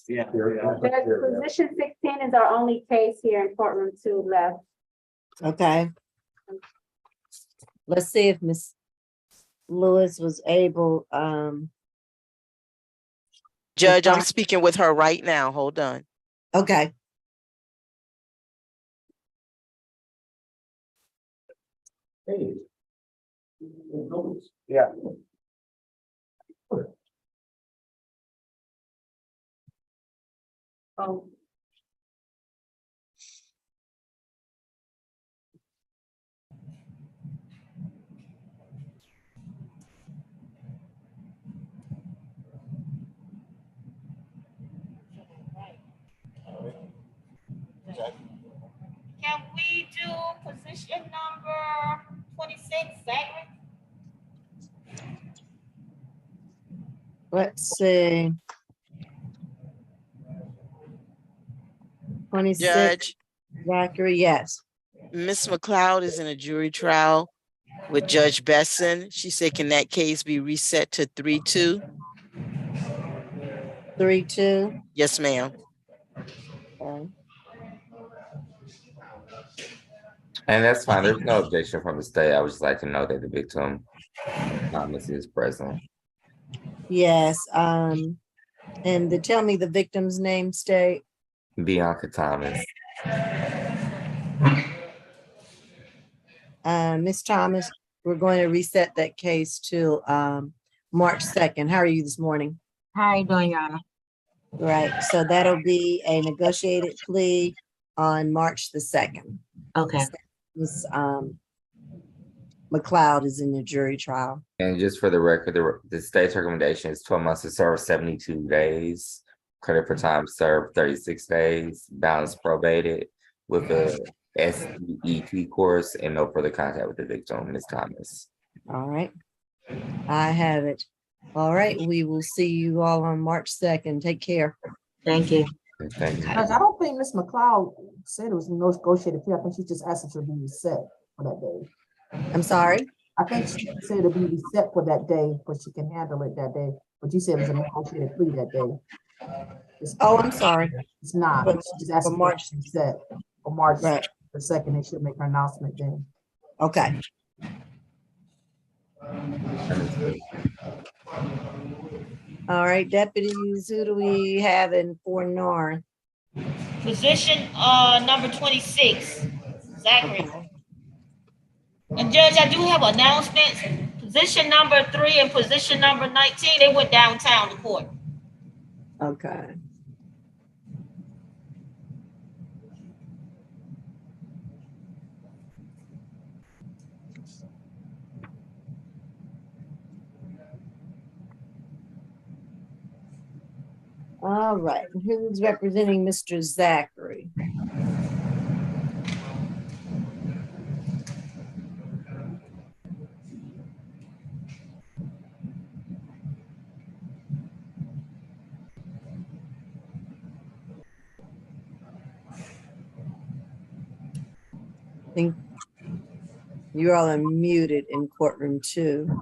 Yeah. Judge, position 16 is our only case here in courtroom 2 left. Okay. Let's see if Miss Lewis was able, Judge, I'm fine. speaking with her right now. Hold on. okay. Hey. Yeah. Oh, Can we do position number 26, Zachary? Let's see. 26, Judge, Zachary, yes. Miss McLeod is in a jury trial with Judge Besson. She said, can that case be reset to 3-2? 3-2. Yes, ma'am. Okay. And that's fine. There's no objection from the state. I would just like to know that the victim, Thomas, is present. Yes, and tell me the victim's name, State. Bianca Thomas. Miss Thomas, we're going to reset that case to March 2nd. How are you this morning? How are you doing, Your Honor? Right, so that'll be a negotiated plea on March the 2nd. Okay. Miss McLeod is in the jury trial. And just for the record, the state's recommendation is 12 months to serve 72 days, credit for time served 36 days, balance probated with a SEEP course, and no further contact with the victim, Ms. Thomas. All right, I have it. All right, we will see you all on March 2nd. Take care. Thank you. Thank you. Judge, I don't think Ms. McLeod said it was a negotiated fee. I think she just asked it to be reset for that day. I'm sorry. I think she said it'll be reset for that day, but she can handle it that day. But you said it was a negotiated plea that day. Oh, I'm sorry. It's not. She just asked for March. March reset for March Right. the 2nd. They should make her announcement then. Okay. All right, deputies, who do we have in for North? Position number 26, Zachary. Okay. And Judge, I do have announcements. Position number 3 and position number 19, they went downtown to court. Okay. All right, who's representing Mr. Zachary? Think you all are muted in courtroom 2.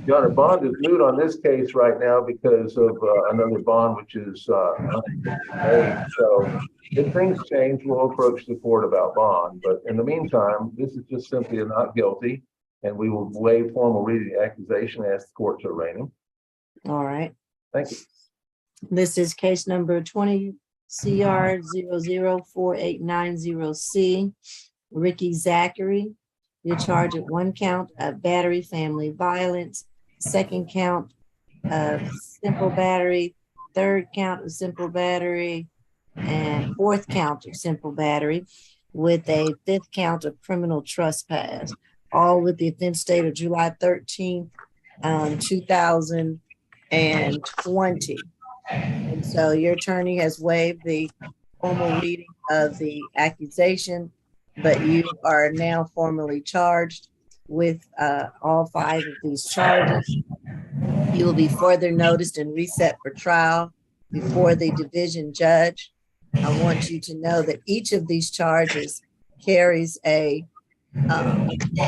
Your Honor, bond is moot on this case right now because of another bond, which is made. So if things change, we'll approach the court about bond. But in the meantime, this is just simply a not guilty, and we will waive formal reading of the accusation, ask the court to arraign him. All right. Thank you. This is case number 20 CR 004890C. Ricky Zachary. You're charged with 1 count of battery family violence, 2nd count of simple battery, third count of simple battery, and fourth count of simple battery, with a fifth count of criminal trespass, all with the offense date of July 13th, 2020. And so your attorney has waived the formal reading of the accusation, but you are now formally charged with all 5 of these charges. You will be further noticed and reset for trial before the division judge. I want you to know that each of these charges carries a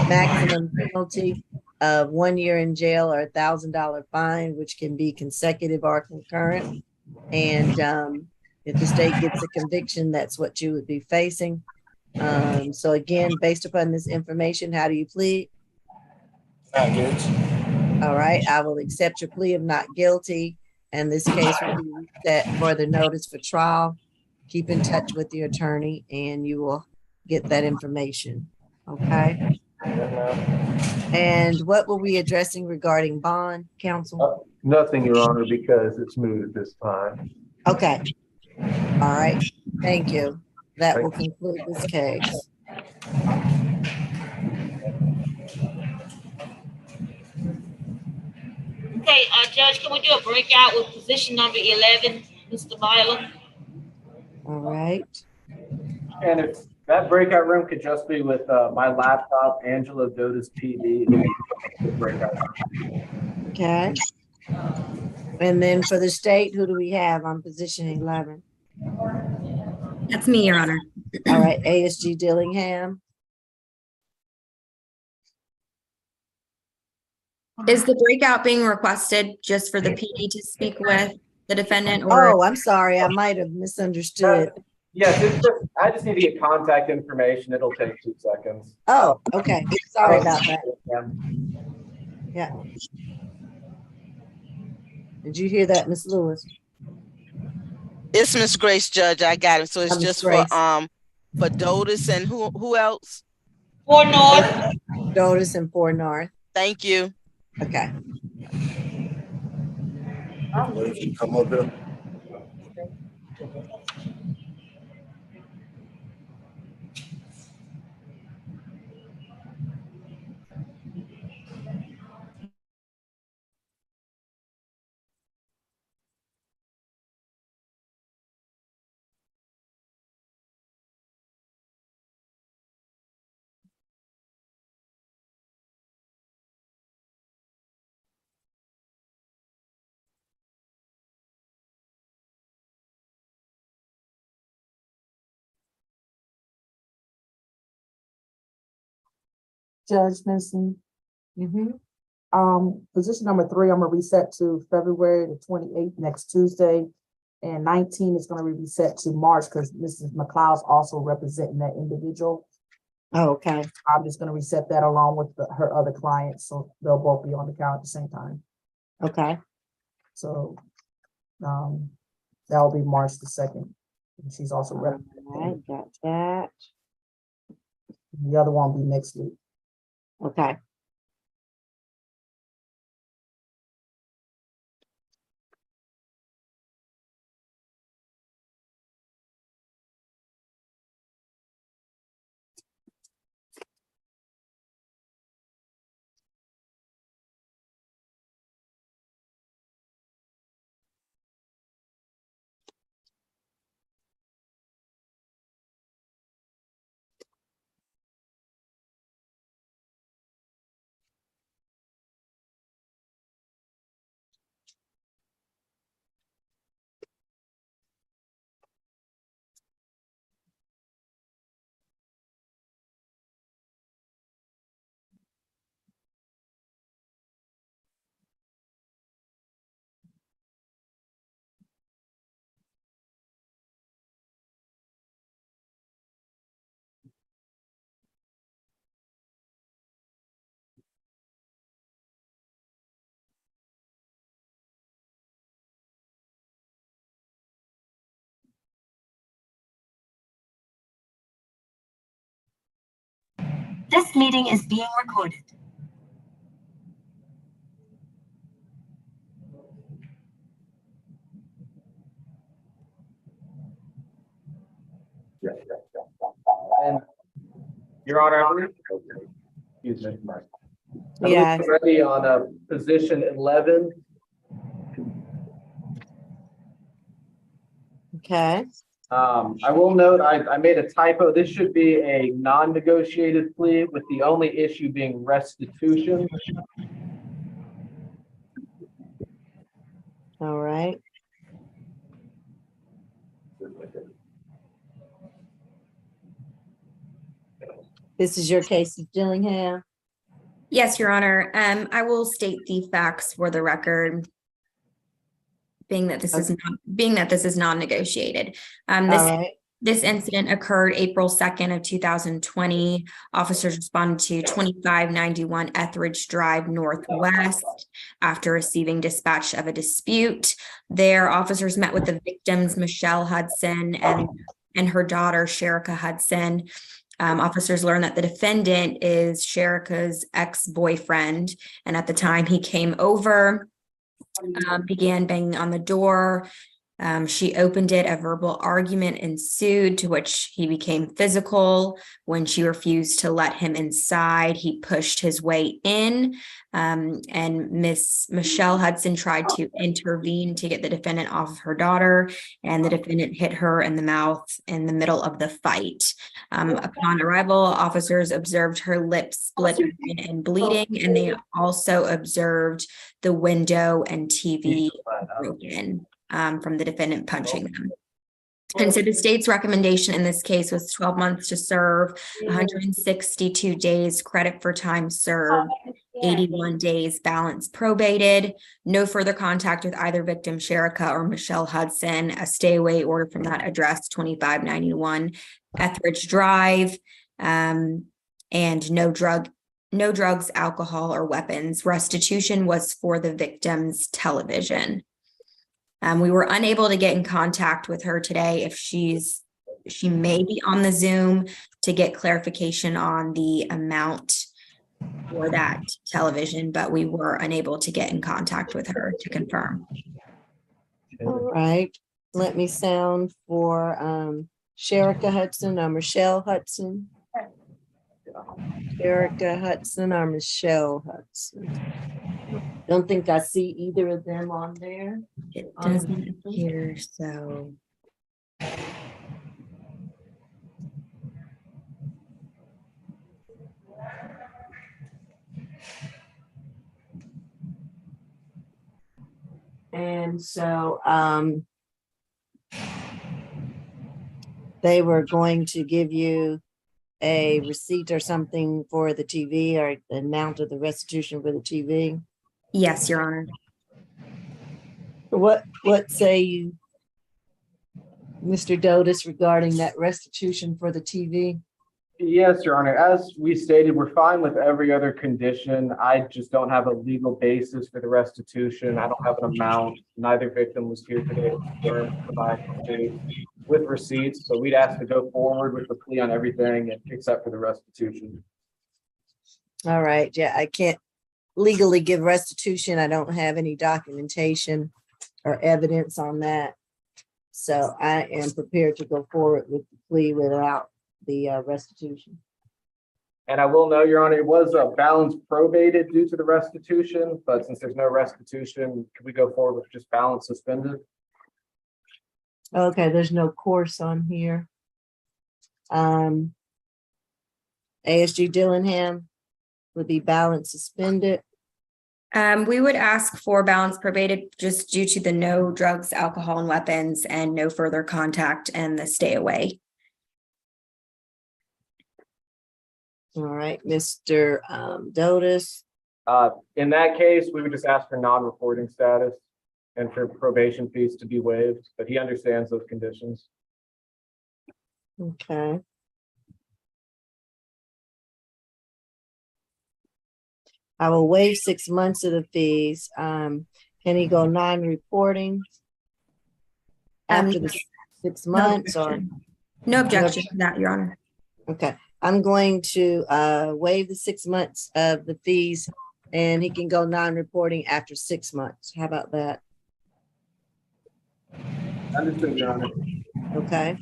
maximum penalty of 1 year in jail or $1,000 fine, which can be consecutive or concurrent. And if the state gets a conviction, that's what you would be facing. So again, based upon this information, how do you plead? Not guilty. All right, I will accept your plea of not guilty, and this case will be set for the notice for trial. Keep in touch with your attorney and you will get that information, okay? And what were we addressing regarding bond, counsel? Nothing, Your Honor, because it's moved at this time. Okay, all right, thank you. That will conclude this case. Okay, Judge, can we do a breakout with position number 11, Mr. Myla? All right, And if that breakout room could just be with my laptop, Angela Dota's PD. Breakout. okay. And then for the state, who do we have on position 11? That's me, Your Honor. All right, ASG Dillingham. Is the breakout being requested just for the PD to speak with the defendant or? Oh, I'm sorry, I might have misunderstood. Yes, I just need to get contact information. It'll take 2 seconds. Oh, okay, sorry about that. Yeah. Did you hear that, Miss Lewis? It's Miss Grace, Judge. I got it. So it's Miss just Grace. for Dotis and who else? 4 North. Dotis and 4 North. Thank you. Okay. Come up there. Judge Benson, Mm-hmm. position number 3, I'm gonna reset to February the 28th, next Tuesday. And 19 is gonna be reset to March because Mrs. McLeod's also representing that individual. Oh, okay. I'm just gonna reset that along with her other clients, so they'll both be on the count at the same time. Okay. So, that'll be March the 2nd. And she's also All representing. right, got that. The other one will be next week. Okay. This meeting is being recorded. And Your Honor, I believe, excuse me. I believe Yeah. we're ready on position 11. Okay. I will note, I made a typo. This should be a non-negotiated plea with the only issue being restitution. All right. This is your case, Dillingham. Yes, Your Honor. I will state the facts for the record. Being that this is non-negotiated. All right. This incident occurred April 2nd of 2020. Officers responded to 2591 Etheridge Drive Northwest after receiving dispatch of a dispute. Their officers met with the victims, Michelle Hudson and her daughter, Sherika Hudson. Officers learned that the defendant is Sherika's ex-boyfriend, and at the time he came over, began banging on the door. She opened it, a verbal argument ensued to which he became physical. When she refused to let him inside, he pushed his way in, and Miss Michelle Hudson tried to intervene to get the defendant off of her daughter, and the defendant hit her in the mouth in the middle of the fight. Upon arrival, officers observed her lips split open and bleeding, and they also observed the window and TV broken from the defendant punching them. And so the state's recommendation in this case was 12 months to serve, 162 days credit for time served, 81 days balance probated, no further contact with either victim, Sherika or Michelle Hudson, a stay away order from that address, 2591 Etheridge Drive, and no drugs, alcohol, or weapons. Restitution was for the victim's television. We were unable to get in contact with her today. If she may be on the Zoom to get clarification on the amount for that television, but we were unable to get in contact with her to confirm. All right. Let me sound for Sherika Hudson or Michelle Hudson. Sherika Hudson or Michelle Hudson. Don't think I see either of them on there. It doesn't appear so. And so they were going to give you a receipt or something for the TV or the amount of the restitution for the TV. Yes, Your Honor. What say you, Mr. Dotis, regarding that restitution for the TV? Yes, Your Honor. As we stated, we're fine with every other condition. I just don't have a legal basis for the restitution. I don't have an amount. Neither victim was here today to provide with receipts. So we'd ask to go forward with the plea on everything except for the restitution. All right. Yeah, I can't legally give restitution. I don't have any documentation or evidence on that. So I am prepared to go forward with the plea without the restitution. And I will note, Your Honor, it was a balance probated due to the restitution, but since there's no restitution, can we go forward with just balance suspended? Okay, there's no course on here. ASG Dillingham would be balance suspended. We would ask for balance probated just due to the no drugs, alcohol, and weapons, and no further contact and the stay away. All right, Mr. Dotis. In that case, we would just ask for non-reporting status and for probation fees to be waived, but he understands those conditions. Okay. I will waive 6 months of the fees. Can he go non-reporting after the 6 months or? No objection to that, Your Honor. Okay, I'm going to waive the 6 months of the fees and he can go non-reporting after 6 months. How about that? Understood, Your Honor. Okay.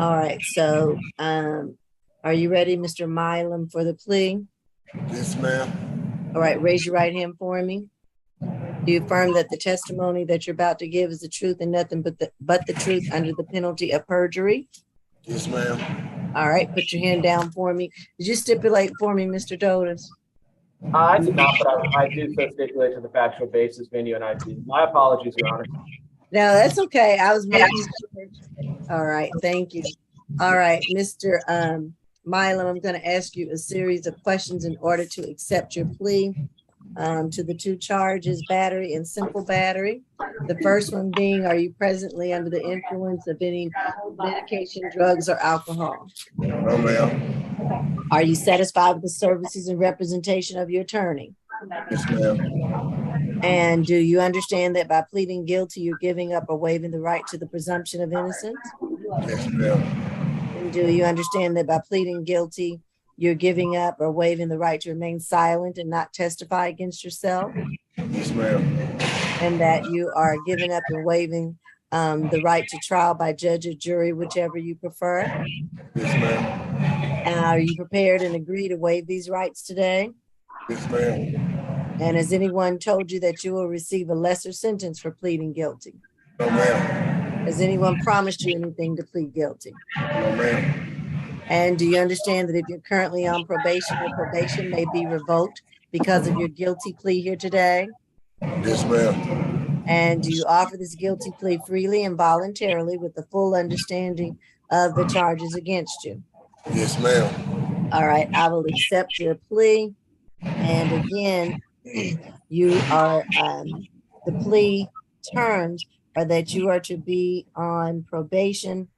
All right, so, are you ready, Mr. Mylum, for the plea? Yes, ma'am. All right, raise your right hand for me. Do you affirm that the testimony that you're about to give is the truth and nothing but the truth under the penalty of perjury? Yes, ma'am. All right, put your hand down for me. Did you stipulate for me, Mr. Dotis? I did not, but I do so stipulate to the factual basis, venue, and ID. My apologies, Your Honor. No, that's okay. I was making sure. All right, thank you. All right, Mr. Mylum, I'm going to ask you a series of questions in order to accept your plea to the two charges, battery and simple battery. The first one being, are you presently under the influence of any medication, drugs, or alcohol? No, ma'am. Are you satisfied with the services and representation of your attorney? Yes, ma'am. And do you understand that by pleading guilty, you're giving up or waiving the right to the presumption of innocence? Yes, ma'am. And do you understand that by pleading guilty, you're giving up or waiving the right to remain silent and not testify against yourself? Yes, ma'am. And that you are giving up and waiving the right to trial by judge or jury, whichever you prefer? Yes, ma'am. And are you prepared and agree to waive these rights today? Yes, ma'am. And has anyone told you that you will receive a lesser sentence for pleading guilty? No, ma'am. Has anyone promised you anything to plead guilty? No, ma'am. And do you understand that if you're currently on probation, your probation may be revoked because of your guilty plea here today? Yes, ma'am. And do you offer this guilty plea freely and voluntarily with the full understanding of the charges against you? Yes, ma'am. All right, I will accept your plea. And again, you are, the plea terms are that you are to be on probation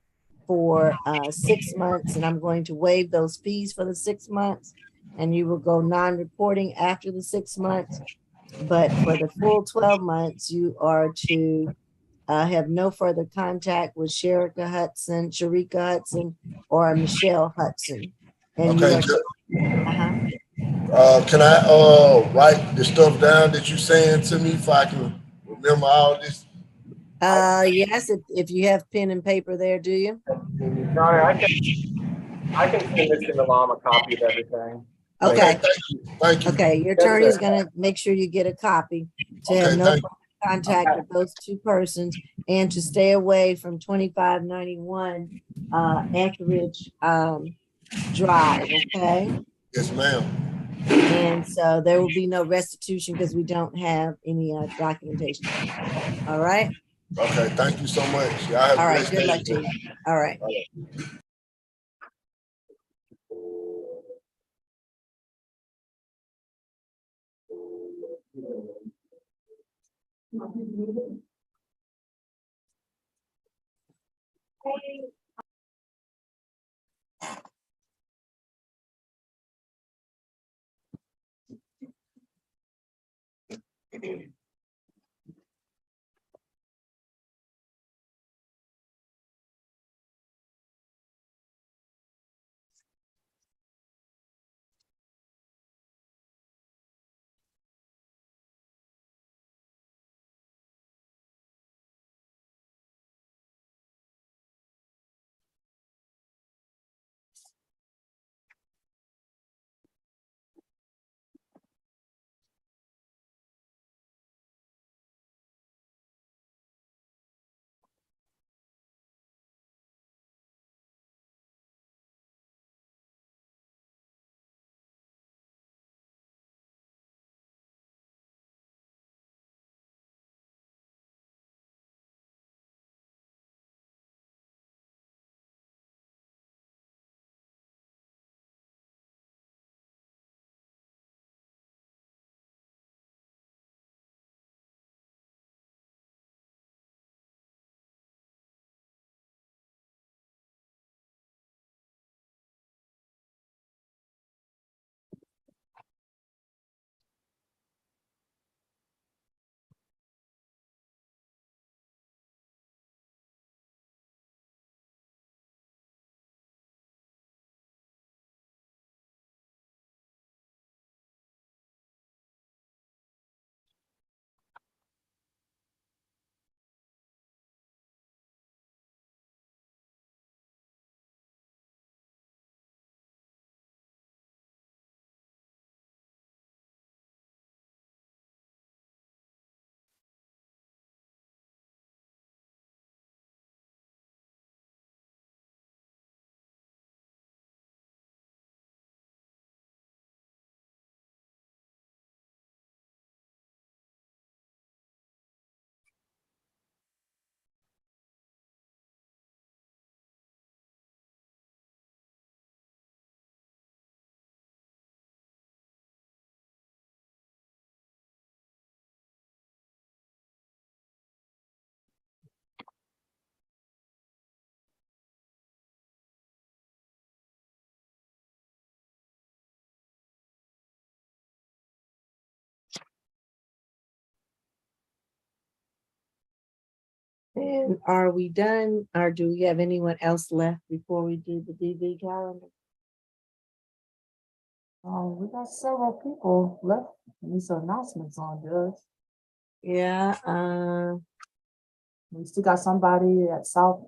for 6 months, and I'm going to waive those fees for the 6 months, and you will go non-reporting after the 6 months. But for the full 12 months, you are to have no further contact with Sharika Hudson, or Michelle Hudson. And you Okay, are, can I write the stuff down that you saying to me if I can remember all this? yes, if you have pen and paper there, do you? Your Honor, I can send Mr. Nalam a copy of everything. Okay, Thank you. Thank you. okay, your Yes, attorney is sir. gonna make sure you get a copy to have Okay, no thank contact with those two persons and to stay away from 2591 Anchorage Drive, okay? Yes, ma'am. And so there will be no restitution because we don't have any documentation. All right, Okay, thank you so much. Y'all have a all right, blessed good day. luck to you. All right. And are we done, or do we have anyone else left before we do the DV calendar? We got several people left. These are announcements on, Judge. Yeah, We still got somebody at South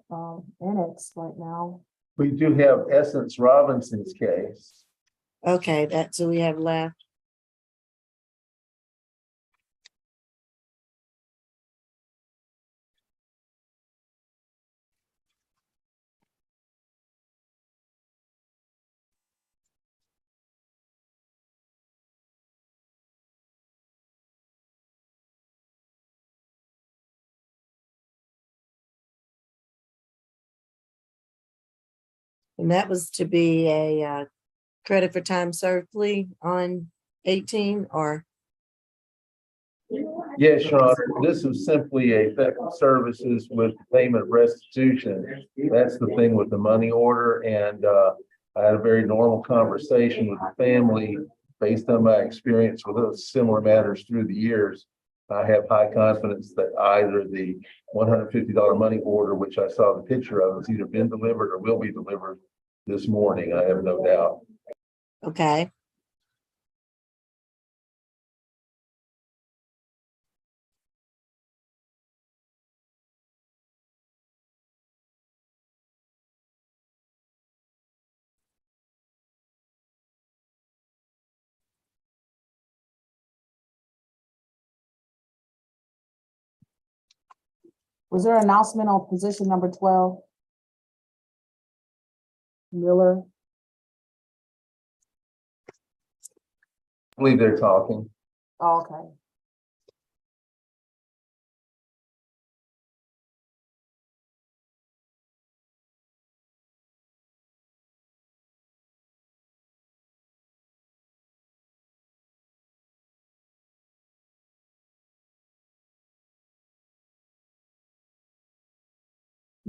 Annex right now. We do have Essence Robinson's case. okay, that's who we have left. And that was to be a credit for time served plea on 18 or, Yes, Your Honor, this is simply a theft of services with payment of restitution. That's the thing with the money order, and I had a very normal conversation with the family based on my experience with those similar matters through the years. I have high confidence that either the $150 money order, which I saw the picture of, has either been delivered or will be delivered this morning. I have no doubt. okay. Was there an announcement on position number 12? Miller, I believe they're talking. oh, okay.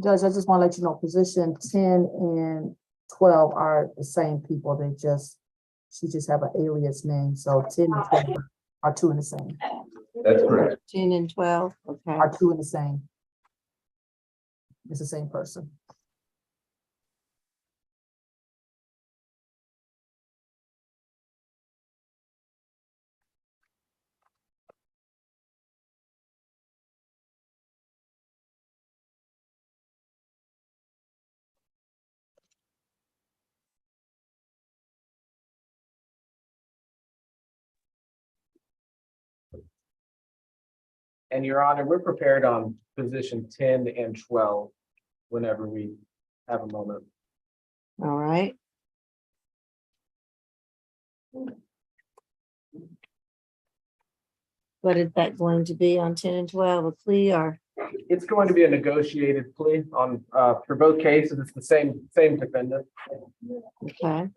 Judge, I just want to let you know, position 10 and 12 are the same people. She just have an alias name. So 10 and 12 are two in the same, That's correct. 10 and 12, okay. are two in the same. It's the same person. And Your Honor, we're prepared on position 10 and 12 whenever we have a moment. All right. What is that going to be on 10 and 12, a plea or? It's going to be a negotiated plea on, for both cases, it's the same defendant. Okay.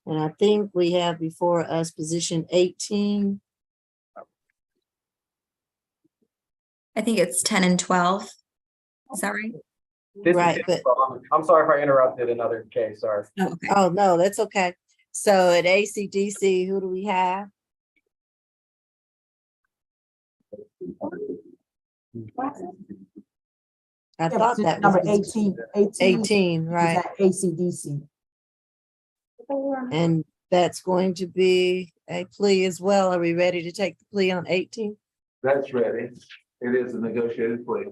And I think we have before us position 18. I think it's 10 and 12. Is that right? This is Right, it. but- I'm sorry if I interrupted another case, sorry. Oh, okay. Oh, no, that's okay. So at ACDC, who do we have? I thought that Number was 18. 18, is right? at ACDC. And that's going to be a plea as well. Are we ready to take the plea on 18? That's ready. It is a negotiated plea.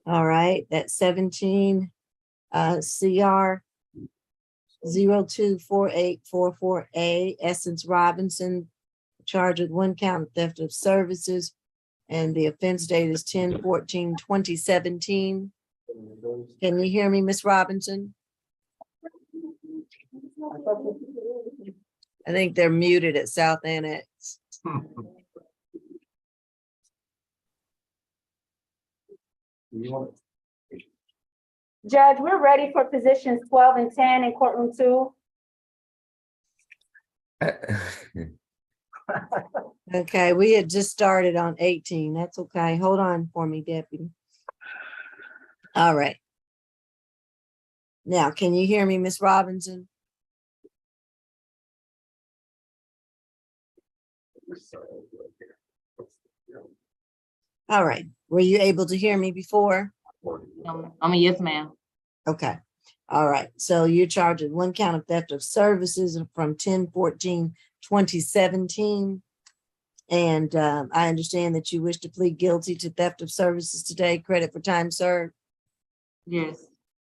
All right, that's 17, CR 024844A, Essence Robinson, charged with one count of theft of services. And the offense date is 10/14/2017. Can you hear me, Ms. Robinson? I think they're muted at South Annex. Judge, we're ready for positions 12 and 10 in courtroom 2. Okay, we had just started on 18. That's okay. Hold on for me, Deputy. All right. Now, can you hear me, Ms. Robinson? All right. Were you able to hear me before? Yes, ma'am. Okay. All right. So you're charged with one count of theft of services from 10/14/2017. And I understand that you wish to plead guilty to theft of services today, credit for time served. Yes.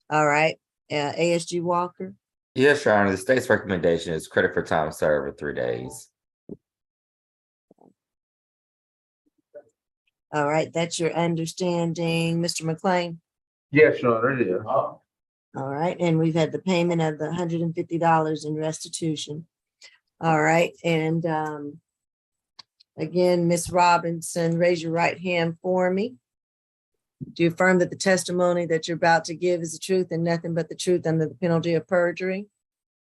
All right. ASG Walker. Yes, Your Honor, the state's recommendation is credit for time served of 3 days. All right. That's your understanding, Mr. McLean. Yes, Your Honor, it is. All right. And we've had the payment of the $150 in restitution. All right. And again, Ms. Robinson, raise your right hand for me. Do you affirm that the testimony that you're about to give is the truth and nothing but the truth under the penalty of perjury?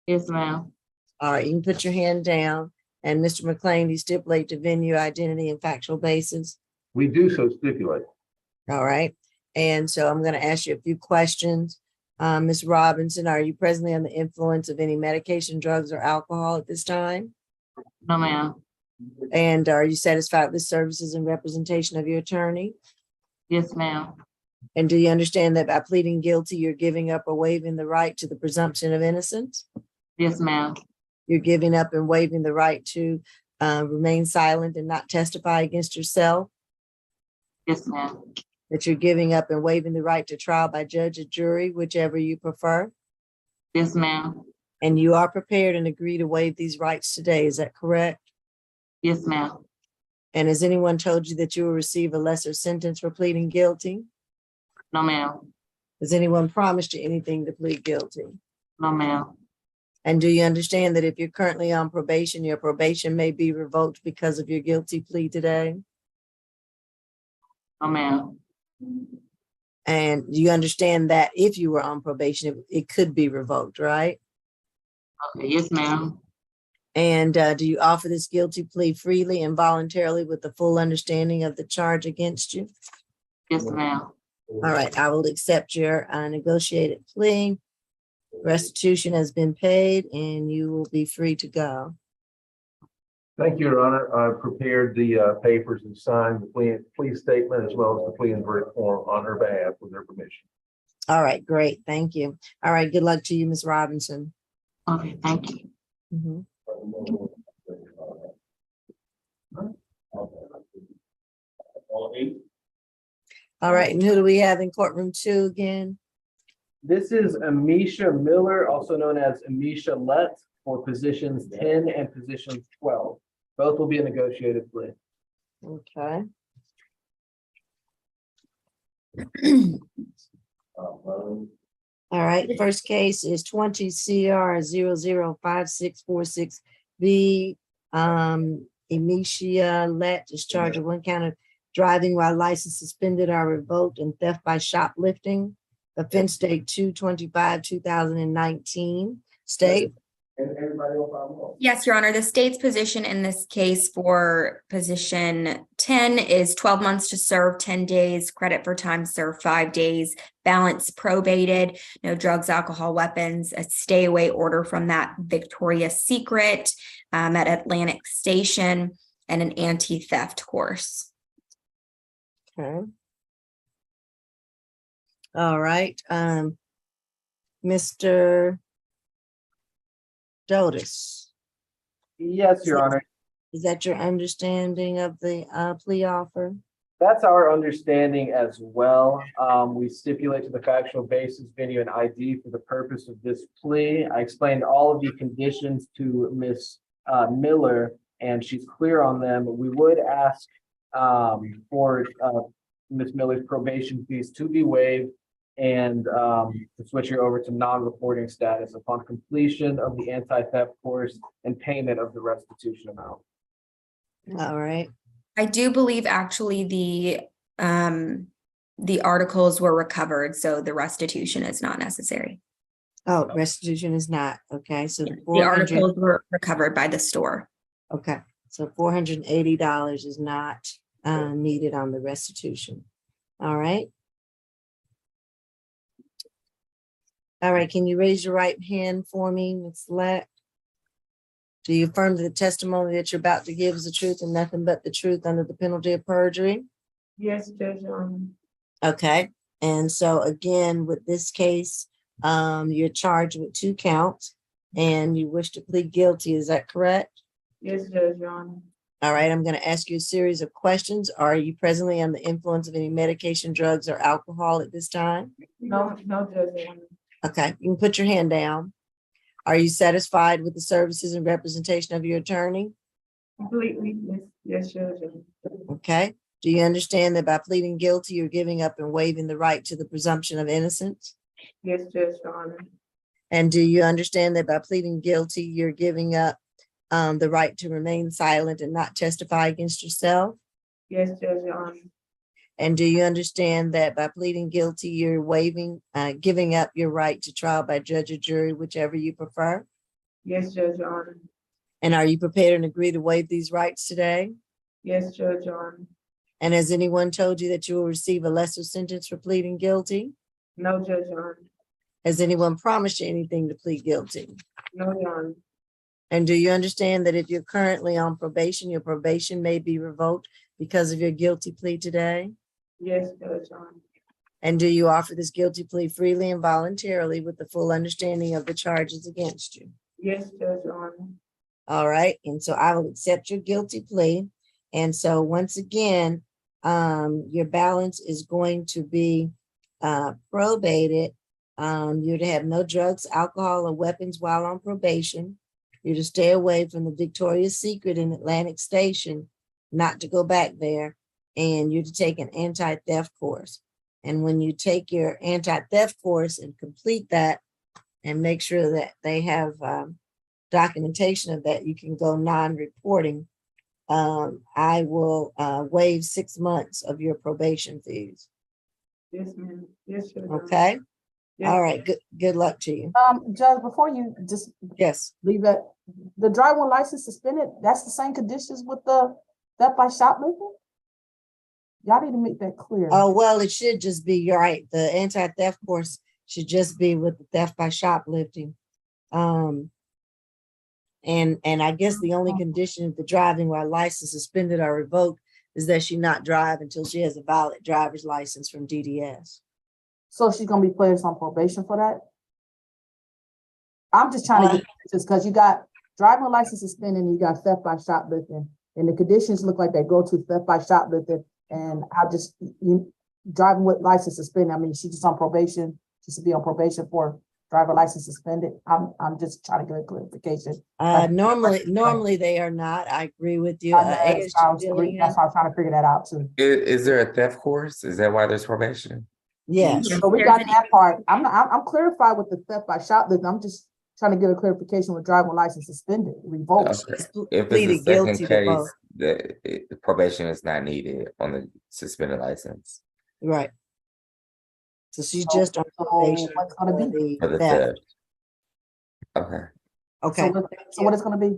Yes, ma'am. All right, you can put your hand down. And Mr. McLean, do you stipulate to venue, identity, and factual basis? We do so stipulate. All right. And so I'm going to ask you a few questions. Ms. Robinson, are you presently under the influence of any medication, drugs, or alcohol at this time? No, ma'am. And are you satisfied with the services and representation of your attorney? Yes, ma'am. And do you understand that by pleading guilty, you're giving up or waiving the right to the presumption of innocence? Yes, ma'am. You're giving up and waiving the right to remain silent and not testify against yourself? Yes, ma'am. That you're giving up and waiving the right to trial by judge or jury, whichever you prefer? Yes, ma'am. And you are prepared and agree to waive these rights today, is that correct? Yes, ma'am. And has anyone told you that you will receive a lesser sentence for pleading guilty? No, ma'am. Has anyone promised you anything to plead guilty? No, ma'am. And do you understand that if you're currently on probation, your probation may be revoked because of your guilty plea today? No, ma'am. And you understand that if you were on probation, it could be revoked, right? Okay, yes, ma'am. And do you offer this guilty plea freely and voluntarily with the full understanding of the charge against you? Yes, ma'am. All right, I will accept your negotiated plea. Restitution has been paid and you will be free to go. Thank you, Your Honor. I prepared the papers and signed the plea statement as well as the plea and verdict form on her behalf with her permission. All right, great. Thank you. All right, good luck to you, Ms. Robinson. Okay, thank you. Mhm. All right, and who do we have in courtroom 2 again? This is Amisha Miller, also known as Amisha Lett, for positions 10 and positions 12. Both will be a negotiated plea. Okay. All right, the first case is 20 CR 005646B. Amisha Lett is charged with one count of driving while license suspended or revoked and theft by shoplifting. Offense date 2/25/2019. State. And everybody else I know. Yes, Your Honor, the state's position in this case for position 10 is 12 months to serve, 10 days, credit for time served, 5 days, balance probated, no drugs, alcohol, weapons, a stay away order from that Victoria's Secret at Atlantic Station, and an anti-theft course. Okay. All right, Mr. Dotis, Yes, Your Honor. is that your understanding of the plea offer? That's our understanding as well. We stipulate to the factual basis, venue, and ID for the purpose of this plea. I explained all of the conditions to Ms. Miller, and she's clear on them. We would ask for Ms. Miller's probation fees to be waived and to switch her over to non-reporting status upon completion of the anti-theft course and payment of the restitution amount. All right, I do believe actually the articles were recovered, so the restitution is not necessary. oh, restitution is not, okay, so the The 400, articles were recovered by the store. okay, so $480 is not needed on the restitution. All right. All right, can you raise your right hand for me, Ms. Lett? Do you affirm that the testimony that you're about to give is the truth and nothing but the truth under the penalty of perjury? Yes, Judge Your Okay, and so again, with this case, you're charged with 2 counts and you wish to plead guilty, is that correct? Yes, Judge Your Honor. All right, I'm going to ask you a series of questions. Are you presently under the influence of any medication, drugs, or alcohol at this time? No, Judge Your Honor. Okay, you can put your hand down. Are you satisfied with the services and representation of your attorney? Completely, yes, Judge Your Honor. Okay, do you understand that by pleading guilty, you're giving up and waiving the right to the presumption of innocence? Yes, Judge Your Honor. And do you understand that by pleading guilty, you're giving up the right to remain silent and not testify against yourself? Yes, Judge Your Honor. And do you understand that by pleading guilty, you're waiving, giving up your right to trial by judge or jury, whichever you prefer? Yes, Judge Your Honor. And are you prepared and agree to waive these rights today? Yes, Judge Your Honor. And has anyone told you that you will receive a lesser sentence for pleading guilty? No, Judge Your Honor. Has anyone promised you anything to plead guilty? No, Your Honor. And do you understand that if you're currently on probation, your probation may be revoked because of your guilty plea today? Yes, Judge Your Honor. And do you offer this guilty plea freely and voluntarily with the full understanding of the charges against you? Yes, Judge Your Honor. All right, and so I will accept your guilty plea. And so once again, your balance is going to be probated. You're to have no drugs, alcohol, or weapons while on probation. You're to stay away from the Victoria's Secret in Atlantic Station, not to go back there. And you're to take an anti-theft course. And when you take your anti-theft course and complete that and make sure that they have documentation of that, you can go non-reporting. I will waive 6 months of your probation fees. Yes, ma'am. Yes, Judge Your Honor. Okay? Yes. All right, good luck to you. Judge, before you just Yes. leave it, the driving license suspended, that's the same conditions with the theft by shoplifting? Y'all need to make that clear. Oh, well, it should just be, you're right. The anti-theft course should just be with the theft by shoplifting. And I guess the only condition of the driving while license suspended or revoked is that she not drive until she has a valid driver's license from DDS. So she's gonna be placed on probation for that? I'm just trying to get this, because you got driving license suspended and you got theft by shoplifting. And the conditions look like they go to theft by shoplifting. And I just, driving with license suspended, I mean, she's just on probation. She should be on probation for driver license suspended. I'm just trying to get a clarification. Normally they are not. I agree with you. That's why I was trying to figure that out too. Is there a theft course? Is that why there's probation? Yes. So we got that part. I'm clarified with the theft by shoplifting. I'm just trying to get a clarification with driving license suspended, revoked. Okay. If Pleaded it's a second guilty to both. case, the probation is not needed on the suspended license Right. So she's just on probation what's gonna be? for the theft. theft. Okay. Okay. So what it's gonna be?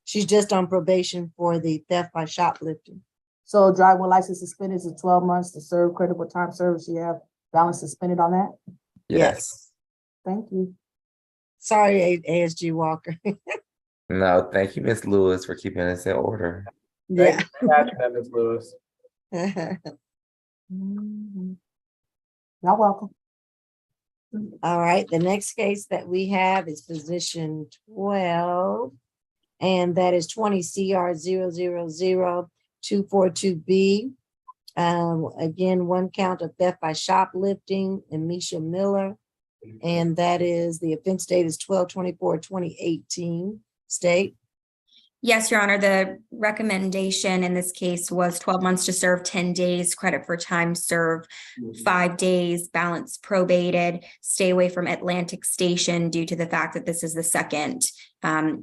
She's just on probation for the theft by shoplifting. So driving license suspended is 12 months to serve critical time service. You have balance suspended on that? Yes. Thank you. Sorry, ASG Walker. No, thank you, Ms. Lewis, for keeping us in order. Yeah. Thank you for catching that, Ms. Lewis. Y'all welcome. All right, the next case that we have is position 12. And that is 20 CR 000-242B. Again, 1 count of theft by shoplifting, Amisha Miller. And that is, the offense date is 12/24/2018. State. Yes, Your Honor, the recommendation in this case was 12 months to serve, 10 days, credit for time served, 5 days, balance probated, stay away from Atlantic Station due to the fact that this is the second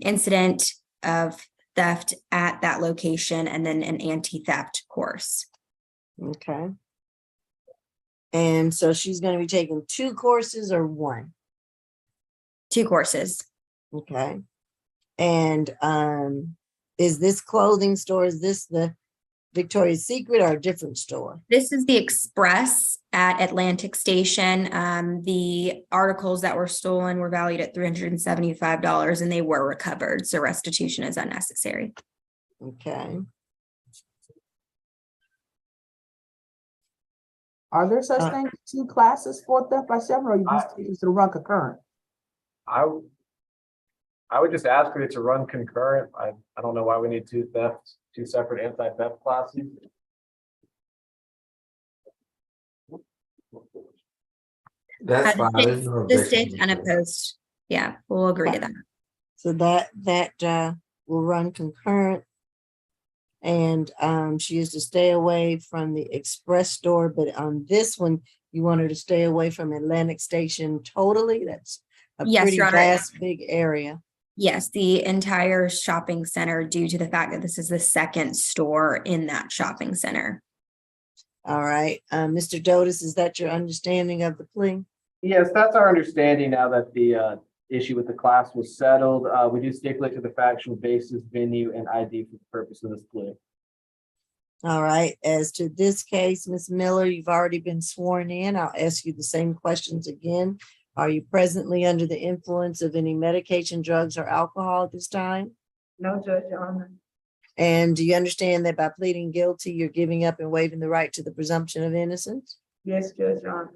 incident of theft at that location, and then an anti-theft course. Okay. And so she's going to be taking 2 courses or 1? 2 courses. Okay. And is this clothing store, is this the Victoria's Secret or a different store? This is the Express at Atlantic Station. The articles that were stolen were valued at $375 and they were recovered. So restitution is unnecessary. Okay. Are there such things, two classes for theft by seven, or you just use to run concurrent? I would just ask for it to run concurrent. I don't know why we need two separate anti-theft classes. That's fine. There's no The objection state's to it. unopposed. Yeah, we'll agree to that. So that will run concurrent. And she is to stay away from the express store, but on this one, you want her to stay away from Atlantic Station totally. That's a Yes, pretty Your Honor. vast, big area. Yes, the entire shopping center, due to the fact that this is the second store in that shopping center. All right, Mr. Dotis, is that your understanding of the plea? Yes, that's our understanding now that the issue with the class was settled. We do stipulate to the factual basis, venue, and ID for the purpose of this plea. All right, as to this case, Ms. Miller, you've already been sworn in. I'll ask you the same questions again. Are you presently under the influence of any medication, drugs, or alcohol at this time? No, Judge, Your Honor. And do you understand that by pleading guilty, you're giving up and waiving the right to the presumption of innocence? Yes, Judge, Your Honor.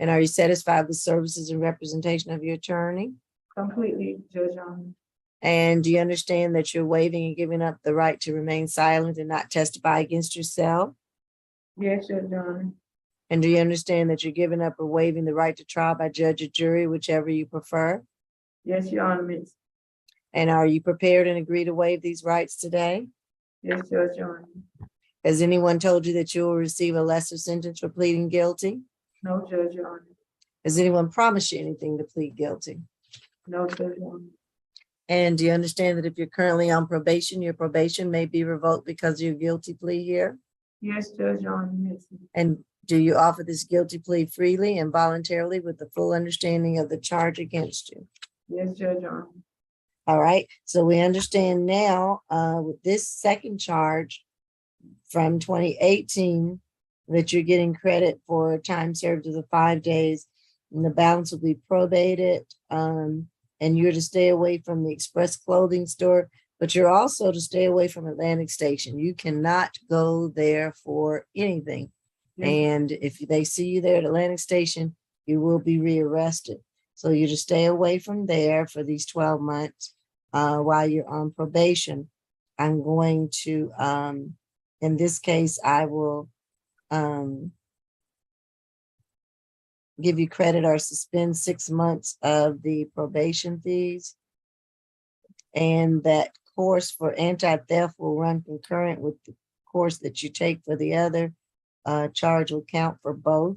And are you satisfied with services and representation of your attorney? Completely, Judge, Your Honor. And do you understand that you're waiving and giving up the right to remain silent and not testify against yourself? Yes, Judge, Your Honor. And do you understand that you're giving up or waiving the right to trial by judge or jury, whichever you prefer? Yes, Your Honor, Miss. And are you prepared and agree to waive these rights today? Yes, Judge, Your Honor. Has anyone told you that you will receive a lesser sentence for pleading guilty? No, Judge, Your Honor. Has anyone promised you anything to plead guilty? No, Judge, Your Honor. And do you understand that if you're currently on probation, your probation may be revoked because of your guilty plea here? Yes, Judge, Your Honor, Miss. And do you offer this guilty plea freely and voluntarily with the full understanding of the charge against you? Yes, Judge, Your Honor. All right, so we understand now with this second charge from 2018 that you're getting credit for time served of the 5 days, and the balance will be probated. And you're to stay away from the Express Clothing Store, but you're also to stay away from Atlantic Station. You cannot go there for anything. And if they see you there at Atlantic Station, you will be rearrested. So you're to stay away from there for these 12 months while you're on probation. I'm going to, in this case, I will give you credit or suspend 6 months of the probation fees. And that course for anti-theft will run concurrent with the course that you take for the other. Charge will count for both.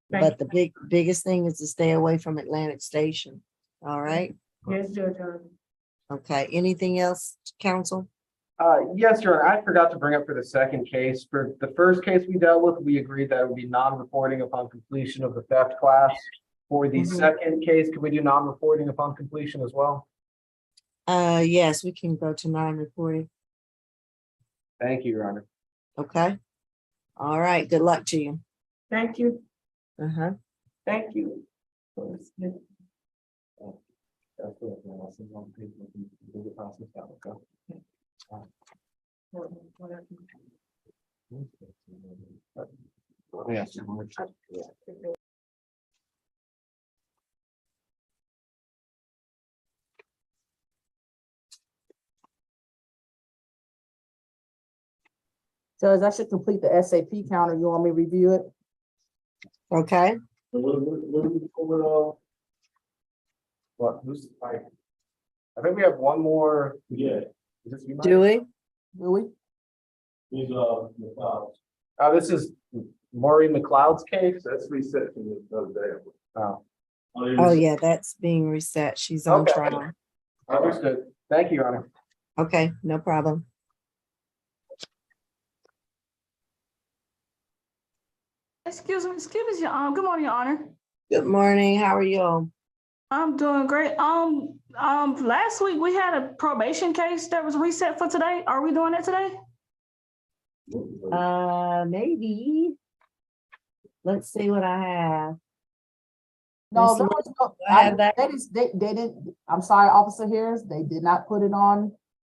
But the biggest thing is to stay away from Atlantic Station. All right. Yes, Judge, Your Honor. Okay. Anything else, counsel? Yes, Your Honor. I forgot to bring up for the second case. For the first case we dealt with, we agreed that it would be non-reporting upon completion of the theft class. For the second case, could we do non-reporting upon completion as well? Yes, we can go to non-reporting. Thank you, Your Honor. Okay. All right. Good luck to you. Thank you. Uh-huh. Thank you. Judge, I should complete the SAP counter. You want me to review it? Okay. What, who's, I think we have one more. Yeah. Is this you, Mike? Do we? Do we? These This is Maureen McLeod's case. that's reset from the other day. Oh, Oh, yeah, that's being reset. She's on Okay. trial. understood. Thank you, Your Honor. Okay, no problem. Excuse me, good morning, Your Honor. Good morning. How are you? I'm doing great. Last week we had a probation case that was reset for today. Are we doing it today? Maybe. Let's see what I have. No, Miss there Lynn, was no, I have that. they didn't, I'm sorry, Officer Harris, they did not put it on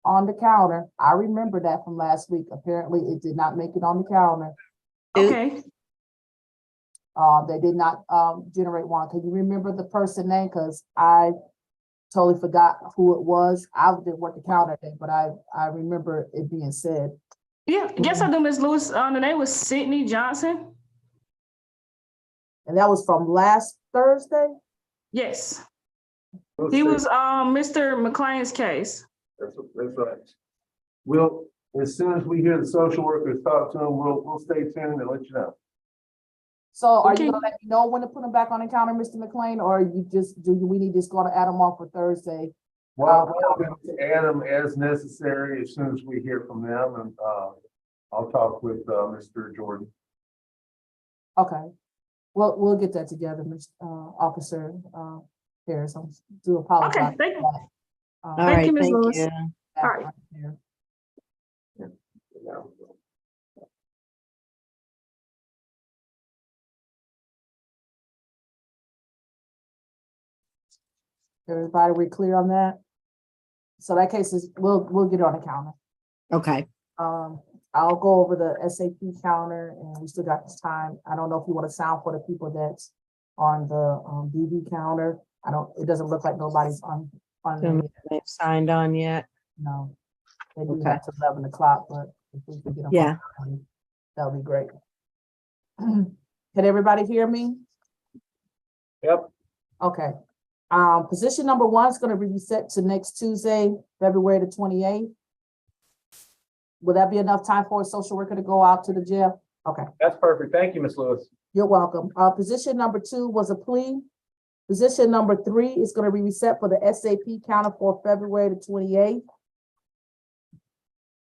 the calendar. I remember that from last week. Apparently, it did not make it on the calendar. Who? Okay, They did not, generate one. Can you remember the person name? Cause I totally forgot who it was. I didn't work the counter day, but I remember it being said. Yeah, yes, I do, Ms. Lewis. The name was Sydney Johnson. And that was from last Thursday? Yes, he was, Mr. McLean's case. That's right. We'll, as soon as we hear the social workers talk to them, we'll stay tuned and let you know. So are Okay. you gonna let me know when to put them back on the counter, Mr. McLean, or you just, we need just gonna add them on for Thursday? Well, we're going to add them as necessary as soon as we hear from them, and, I'll talk with, Mr. Jordan. Okay, we'll get that together, Mr. Officer, Harris. I do apologize. Okay, thank you. All Thank right, you, Ms. thank Lewis. you. All right. Everybody, we clear on that? So that case is, we'll get it on the counter. Okay, I'll go over the SAP counter and we still got this time. I don't know if you want to sound for the people that's on the, DB counter. It doesn't look like nobody's on there. they've signed on yet? No. They do Okay. that till 11 o'clock, but if we could get them. Yeah. That'll be great. Can everybody hear me? Yep. Okay. Position number 1 is gonna be reset to next Tuesday, February the 28th. Would that be enough time for a social worker to go out to the jail? Okay. That's perfect. Thank you, Ms. Lewis. You're welcome. Position number 2 was a plea. Position number 3 is gonna be reset for the SAP counter for February the 28th.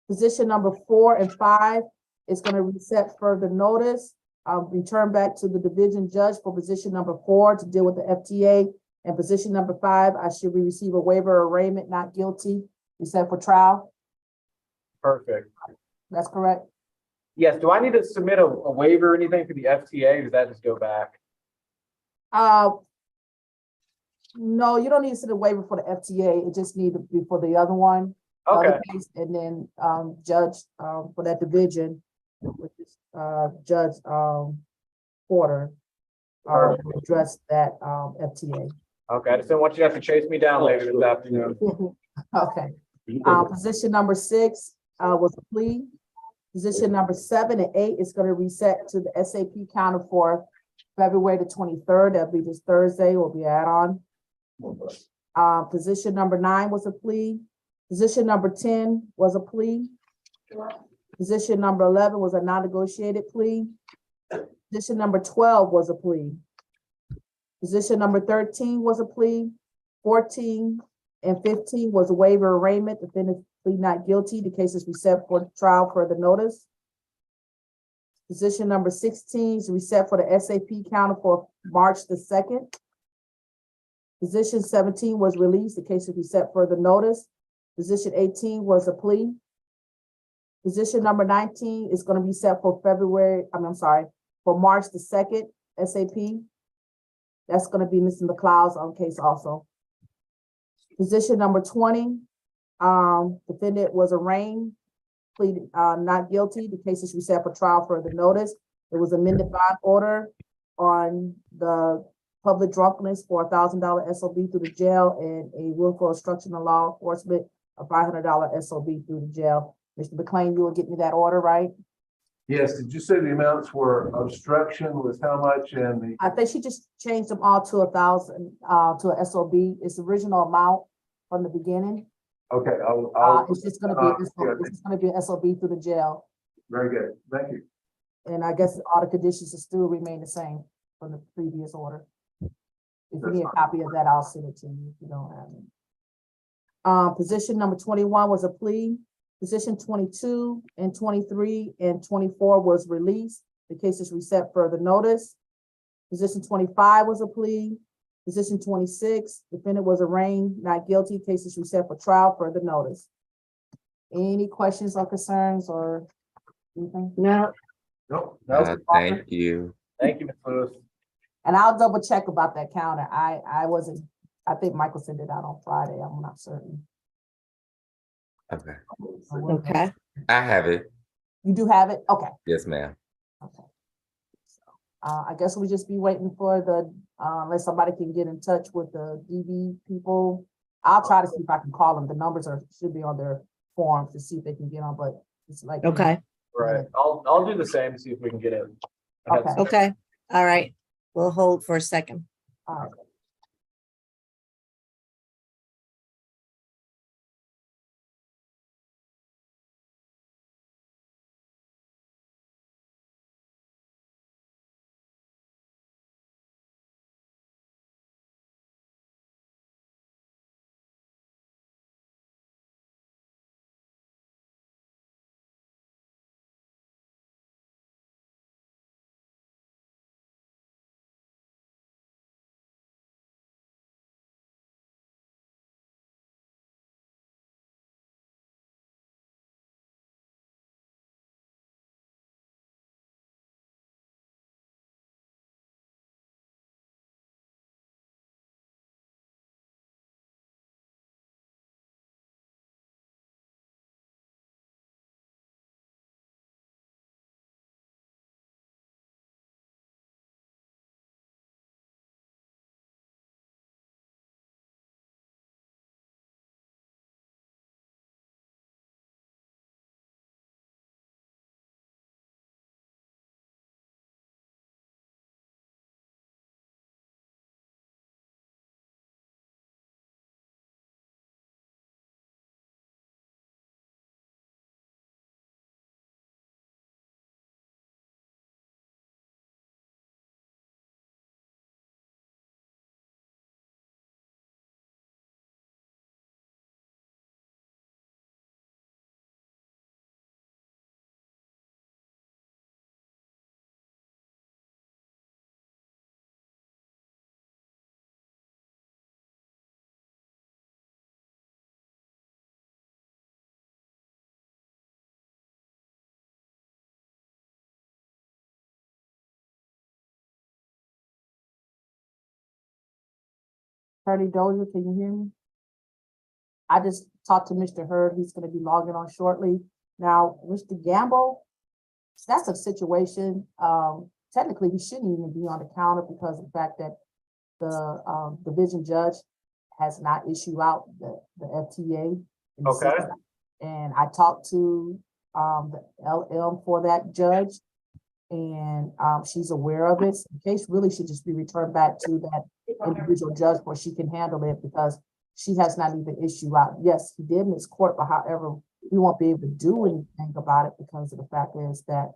Position number 4 and 5 is gonna reset further notice. Return back to the division judge for position number 4 to deal with the FTA. And position number 5, I should receive a waiver of arraignment, not guilty, reset for trial. Perfect. That's correct? Yes, do I need to submit a waiver or anything for the FTA? Does that just go back? No, you don't need to send a waiver for the FTA. It just need to be for the other one. the other Okay, case, and then, judge, for that division, which is, Judge, Porter, will address that, FTA. okay. I just don't want you to have to chase me down later this afternoon. Okay, position number 6, was a plea. Position number 7 and 8 is gonna reset to the SAP counter for February the 23rd. That'll be this Thursday, will be add-on. Position number 9 was a plea. Position number 10 was a plea. Position number 11 was a non-negotiated plea. Position number 12 was a plea. Position number 13 was a plea. 14 and 15 was a waiver arraignment. Defendant plead not guilty. The case is reset for trial for the notice. Position number 16 is reset for the SAP counter for March the 2nd. Position 17 was released. The case is reset for the notice. Position 18 was a plea. Position number 19 is going to be set for for March the 2nd, SAP. That's going to be Mr. McLeod's case also. Position number 20, defendant was arraigned, pleaded not guilty. The case is reset for trial for the notice. There was amended bond order on the public drunkenness for $1,000 SOB through the jail and a willful obstruction of law enforcement, a $500 SOB through the jail. Mr. McLean, you will get me that order, right? Yes, did you say the amounts for obstruction was how much and the, I think she just changed them all to 1,000, to a SOB. It's the original amount from the beginning. okay, I'll, It's just gonna be, it's just gonna be an SOB through the jail. very good, thank you. And I guess all the conditions will still remain the same from the previous order. If you need a copy of that, I'll send it to you if you don't have it. Position number 21 was a plea. Position 22 and 23 and 24 was released. The case is reset for the notice. Position 25 was a plea. Position 26, defendant was arraigned, not guilty. Case is reset for trial for the notice. Any questions or concerns or anything? No, Nope. Thank you. Thank you, Ms. Lewis. And I'll double check about that counter. I think Michael sent it out on Friday. I'm not certain. Okay, okay. I have it. You do have it? Okay. Yes, ma'am. Okay. I guess we just be waiting for the, unless somebody can get in touch with the DV people. I'll try to see if I can call them. The numbers should be on their forms to see if they can get on, but it's like. Okay, Right. I'll do the same, see if we can get in. Okay. okay, all right. We'll hold for a second. All right. Attorney Dozier, can you hear me? I just talked to Mr. Hurd. He's gonna be logging on shortly. Now, Mr. Gamble, that's a situation, technically, he shouldn't even be on the counter because of the fact that the, division judge has not issued out the FTA. in the Okay. system. And I talked to, the LM for that judge. And, she's aware of it. The case really should just be returned back to that individual judge where she can handle it because she has not even issued out. Yes, he did miss court, but however, we won't be able to do anything about it because of the fact is that,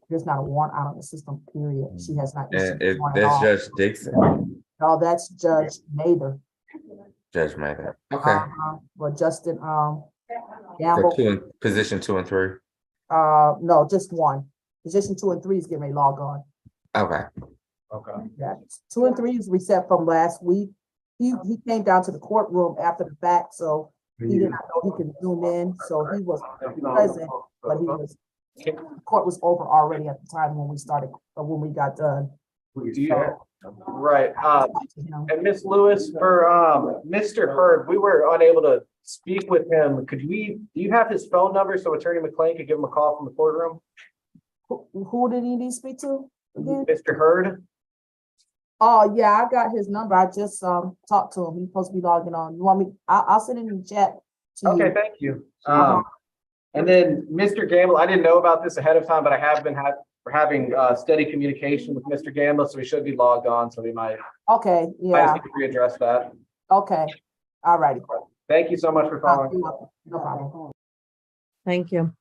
there's not a warrant out on the system, period. She has not issued And a if warrant at that's all. Judge Dixon, No, that's Judge Mather. Judge Mather. Okay, But Justin, for Gamble, position 2 and 3. no, just one. Position 2 and 3 is getting a log on. Okay, Okay. Yeah, 2 and 3 is reset from last week. He came down to the courtroom after the fact, so he did not know he could zoom in, so he was present, but he was, court was over already at the time when we started, or when we got done. Right, You know, and Miss Lewis, for Mr. Hurd, we were unable to speak with him. Do you have his phone number so Attorney McLean could give him a call from the courtroom? who did he need to speak to again? Mr. Hurd? Oh, yeah, I got his number. I just, talked to him. He's supposed to be logging on. You want me, I'll send it in the chat to you. Okay, thank you. Uh-huh. And then Mr. Gamble, I didn't know about this ahead of time, but I have been having steady communication with Mr. Gamble, so he should be logged on, so we might Okay, just yeah, need to readdress that. okay, all righty. Thank you so much for calling. No problem. Thank you.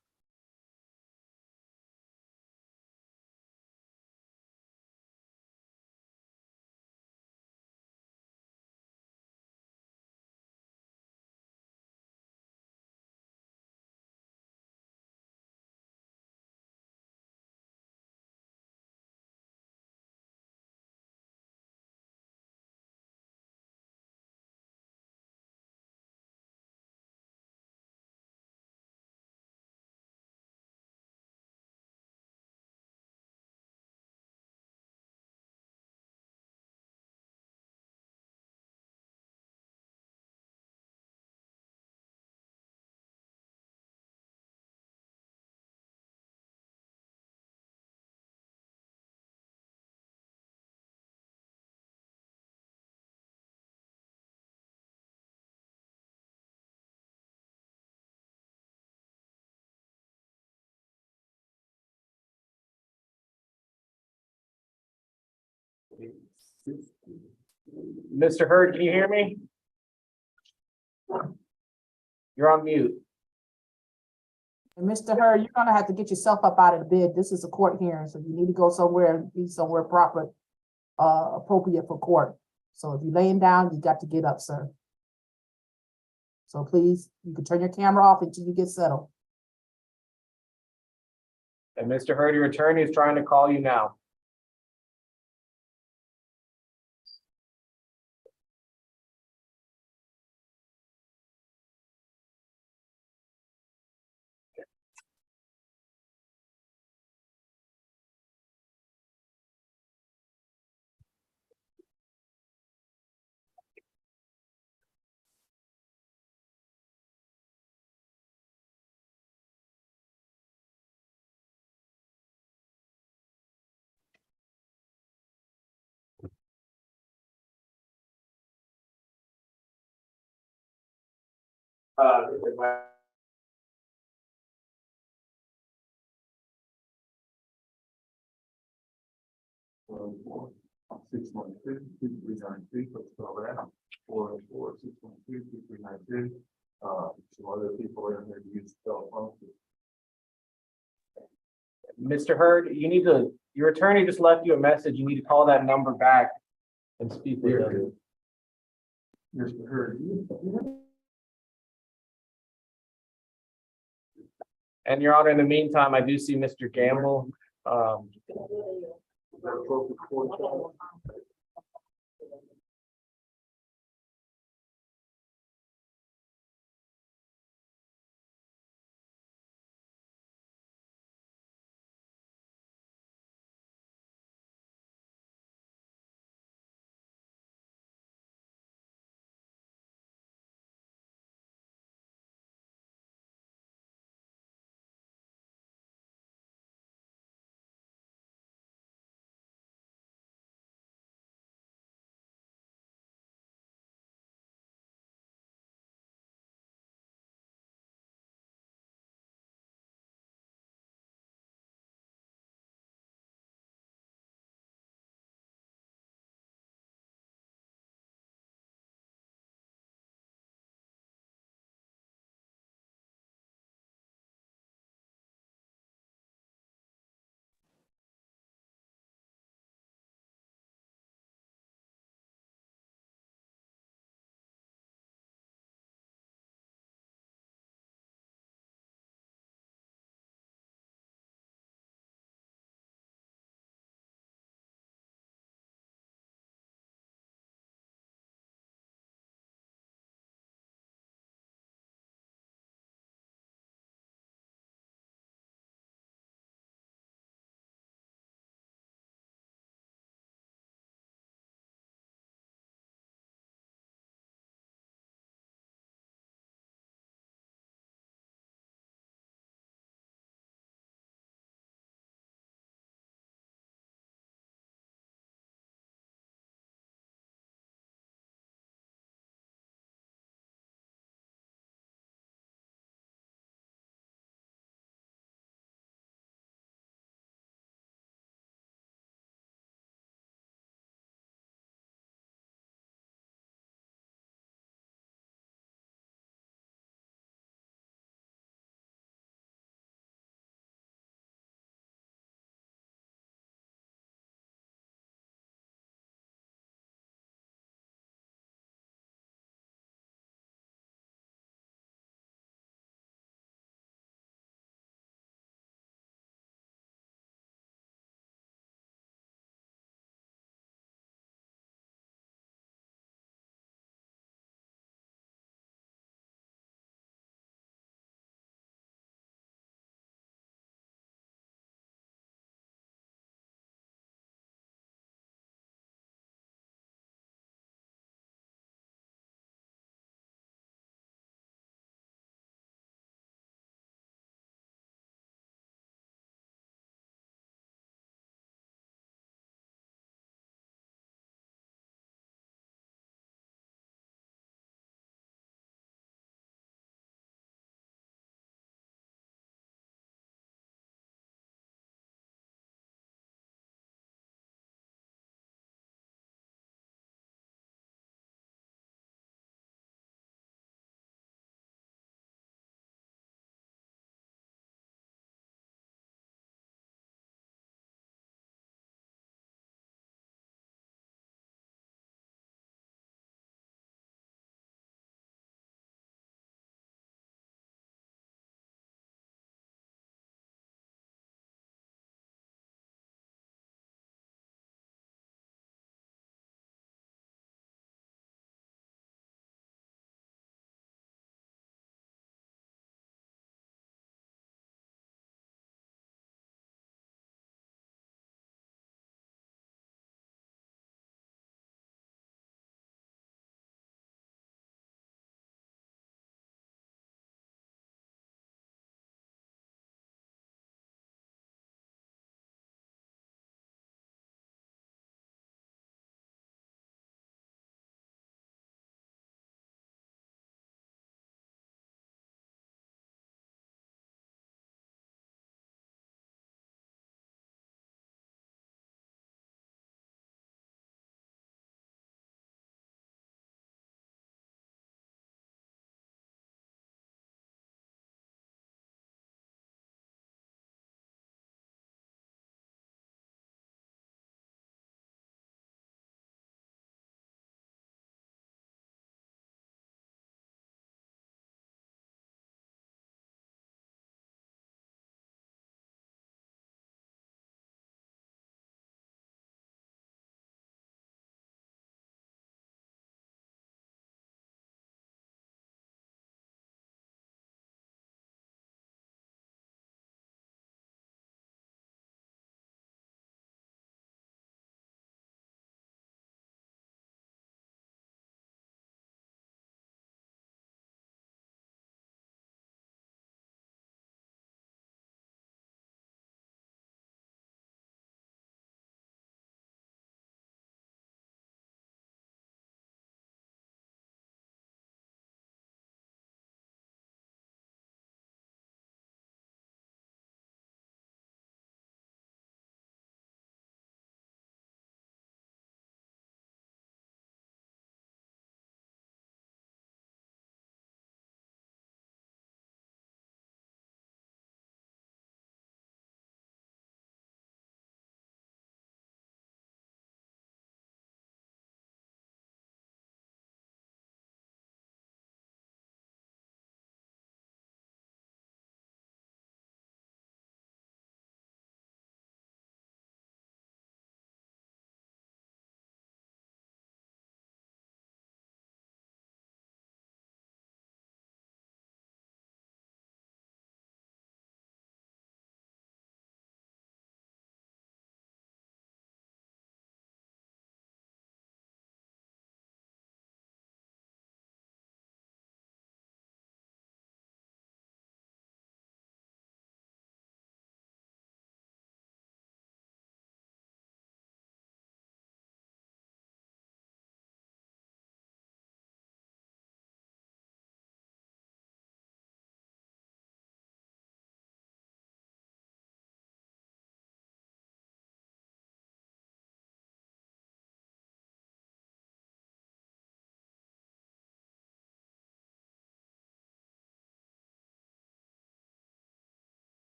Mr. Hurd, can you hear me? You're on mute. And Mr. Hurd, you're gonna have to get yourself up out of the bed. This is a court hearing, so you need to go somewhere and be somewhere proper, appropriate for court. So if you're laying down, you got to get up, sir. So please, you can turn your camera off until you get settled. And Mr. Hurd, your attorney is trying to call you now. Six one two, two three nine two, let's spell that out. 404-612-2392. Some other people are in there to use cell phones. Mr. Hurd, you need to, your attorney just left you a message. You need to call that number back and speak with them. Mr. Hurd, And Your Honor, in the meantime, I do see Mr. Gamble. is that appropriate for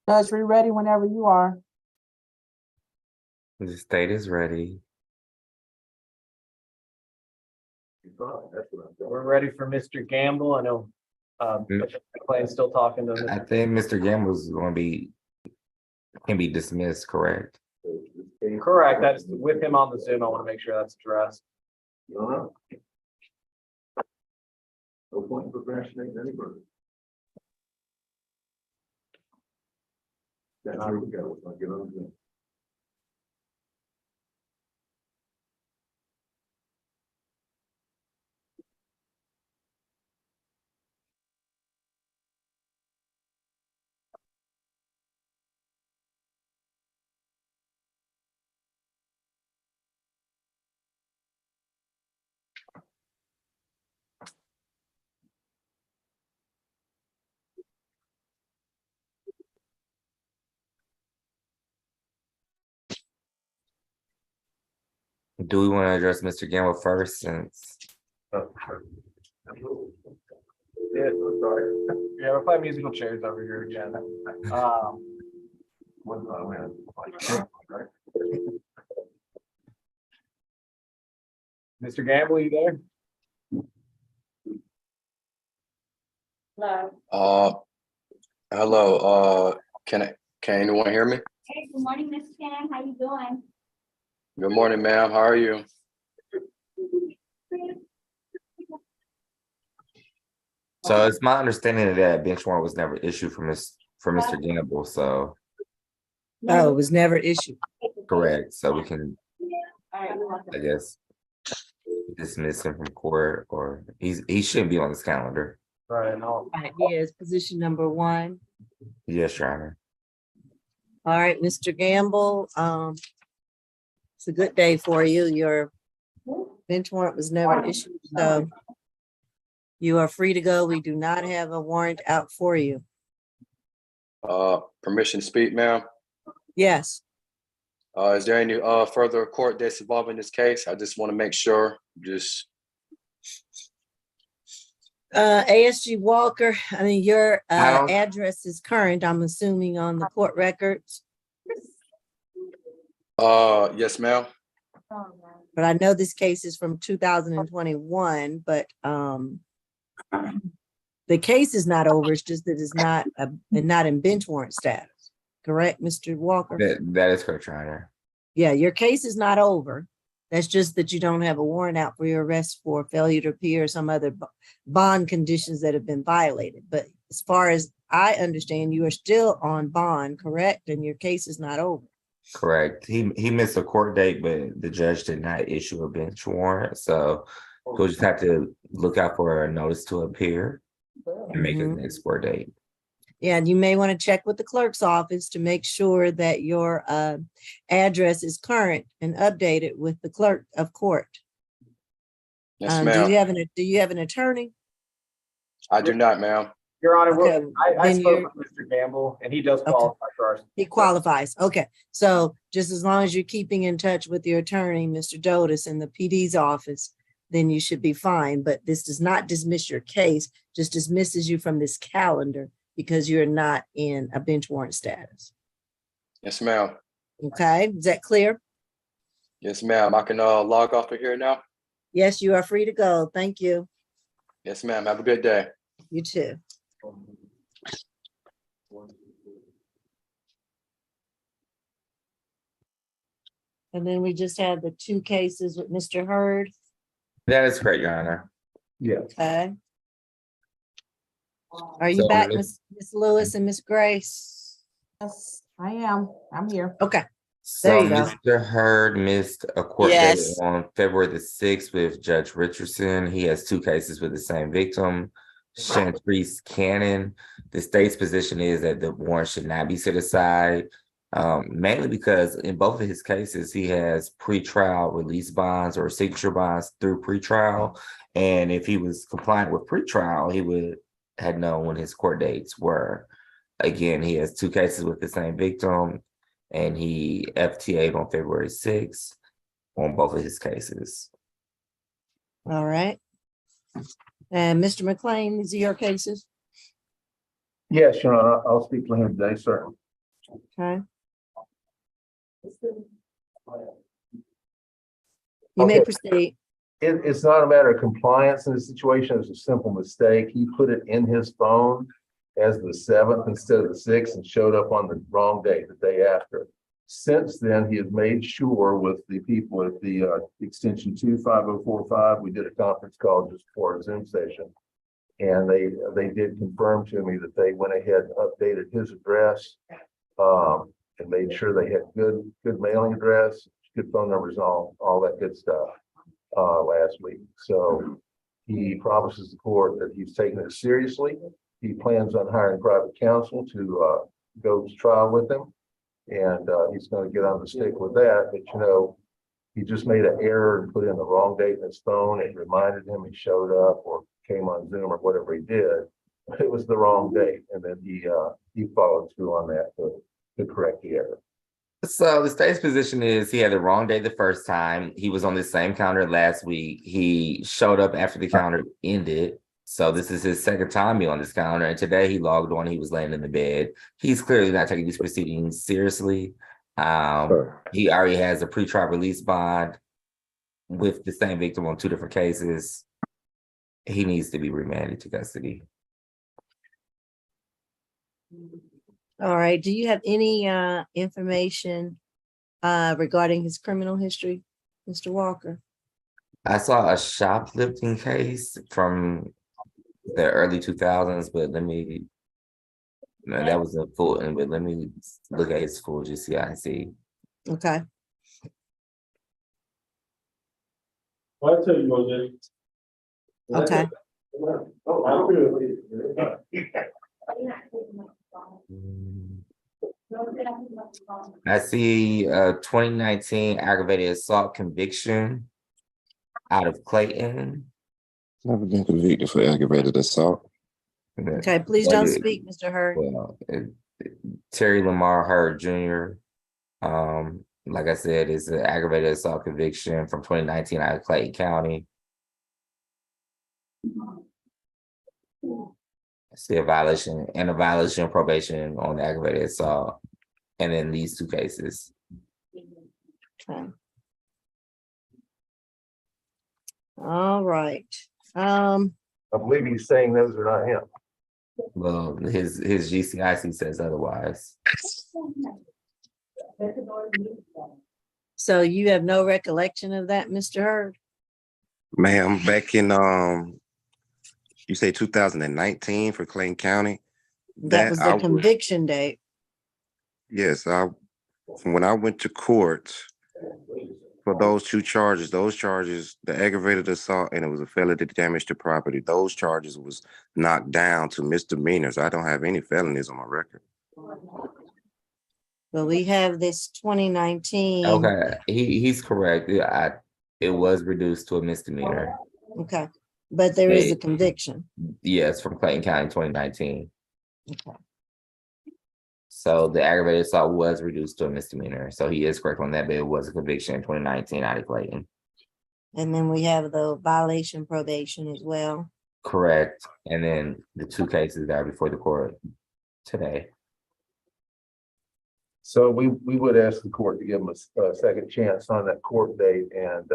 Judge, we ready whenever you are. The state is ready. That's what I'm doing. We're ready for Mr. Gamble. I know, Mr. McLean's still talking to I him. think Mr. Gamble's can be dismissed, correct? Correct. That's with him on the Zoom. I want to make sure that's addressed. No point in procrastinating any further. That's where we go. I'll get on to Do we want to address Mr. Gamble first since? Yeah, we'll play musical chairs over here again. Mr. Gamble, you there? Hello. Hello, can anyone hear me? Hey, good morning, Ms. Ken. How you doing? Good morning, ma'am. How are you? So it's my understanding that bench warrant was never issued for Mr. Gamble, so Oh, it was never issued. correct. So we can, All right, you're welcome. I guess, dismiss him from court, or he shouldn't be on this calendar. Right, no. Right, he is position number 1. Yes, Your Honor. All right, Mr. Gamble, it's a good day for you. Your bench warrant was never issued, so you are free to go. We do not have a warrant out for you. Permission to speak, ma'am. Yes, Is there any further court dates involved in this case? I just want to make sure, ASG Walker, I mean, your I don't- address is current, I'm assuming, on the court records. yes, ma'am. But I know this case is from 2021, but the case is not over. It's just that it's not in bench warrant status. Correct, Mr. Walker? That is correct, Your Honor. Yeah, your case is not over. That's just that you don't have a warrant out for your arrest for failure to appear or some other bond conditions that have been violated. But as far as I understand, you are still on bond, correct? And your case is not over. Correct. He missed a court date, but the judge did not issue a bench warrant, so he'll just have to look out for a notice to appear and make his next court date. Yeah, and you may want to check with the clerk's office to make sure that your address is current and updated with the clerk of court. Yes, Do ma'am. you have an attorney? I do not, ma'am. Your Honor, Okay, I then spoke you're- with Mr. Gamble and he does qualify for our. He qualifies. Okay, so just as long as you're keeping in touch with your attorney, Mr. Dotis, in the PD's office, then you should be fine. But this does not dismiss your case, just dismisses you from this calendar because you're not in a bench warrant status. Yes, ma'am. Okay, is that clear? Yes, ma'am. I can log off of here now. Yes, you are free to go. Thank you. Yes, ma'am. Have a good day. You too. And then we just had the 2 cases with Mr. Hurd. That is correct, Your Honor. Yeah. Okay. Are you So, back, Miss- Miss Lewis and Miss Grace? Yes, I am. I'm here. Okay, So There you go. Mr. Hurd missed a court date Yes. on February the 6th with Judge Richardson. He has 2 cases with the same victim, Chantrice Cannon. The state's position is that the warrant should not be set aside, mainly because in both of his cases, he has pretrial release bonds or signature bonds through pretrial. And if he was compliant with pretrial, he would have known when his court dates were. Again, he has 2 cases with the same victim, and he FTA'd on February 6th on both of his cases. all right. And Mr. McLean, these are your cases? Yes, Your Honor, I'll speak to him today, sir. Okay. You may Okay. proceed. It's not a matter of compliance in this situation. It's a simple mistake. He put it in his phone as the 7th instead of the 6th and showed up on the wrong day, the day after. Since then, he has made sure with the people at the extension 25045, we did a conference call just before a Zoom session. And they did confirm to me that they went ahead and updated his address and made sure they had good mailing address, good phone numbers, and all that good stuff last week. So he promises the court that he's taking it seriously. He plans on hiring private counsel to go to trial with him. And he's going to get on the stick with that. But, you know, he just made an error and put in the wrong date in his phone. It reminded him he showed up or came on Zoom or whatever he did. It was the wrong date. And then he followed through on that to correct the error. So the state's position is he had the wrong day the first time. He was on the same counter last week. He showed up after the counter ended. So this is his second time being on this counter. And today he logged on, he was laying in the bed. He's clearly not taking these proceedings seriously. He already has a pretrial release bond with the same victim on 2 different cases. He needs to be remanded to custody. All right. Do you have any information regarding his criminal history, Mr. Walker? I saw a shoplifting case from the early 2000s, but no, that was a full, but let me look at his full GCIC. Okay. I'll tell you what, Jay. Okay. I see 2019 aggravated assault conviction out of Clayton. Never been convicted for aggravated assault. Okay, please don't speak, Mr. Hurd. Well, Terry Lamar Hurd Jr. Like I said, is an aggravated assault conviction from 2019 out of Clayton County. I see a violation of probation on the aggravated assault, and then these 2 cases. Okay. All right. I believe he's saying those are not him. Well, his GCIC says otherwise. So you have no recollection of that, Mr. Hurd? Ma'am, back in you say 2019 for Clayton County? That was the conviction date. Yes, from when I went to court for those 2 charges, the aggravated assault and it was a felony damage to property, those charges was knocked down to misdemeanors. I don't have any felonies on my record. But we have this 2019. Okay, he's correct. It was reduced to a misdemeanor. Okay, but there is a conviction. Yes, from Clayton County 2019. Okay. So the aggravated assault was reduced to a misdemeanor. So he is correct on that, but it was a conviction in 2019 out of Clayton. And then we have the violation probation as well. Correct. And then the 2 cases that are before the court today. So we would ask the court to give him a second chance on that court date and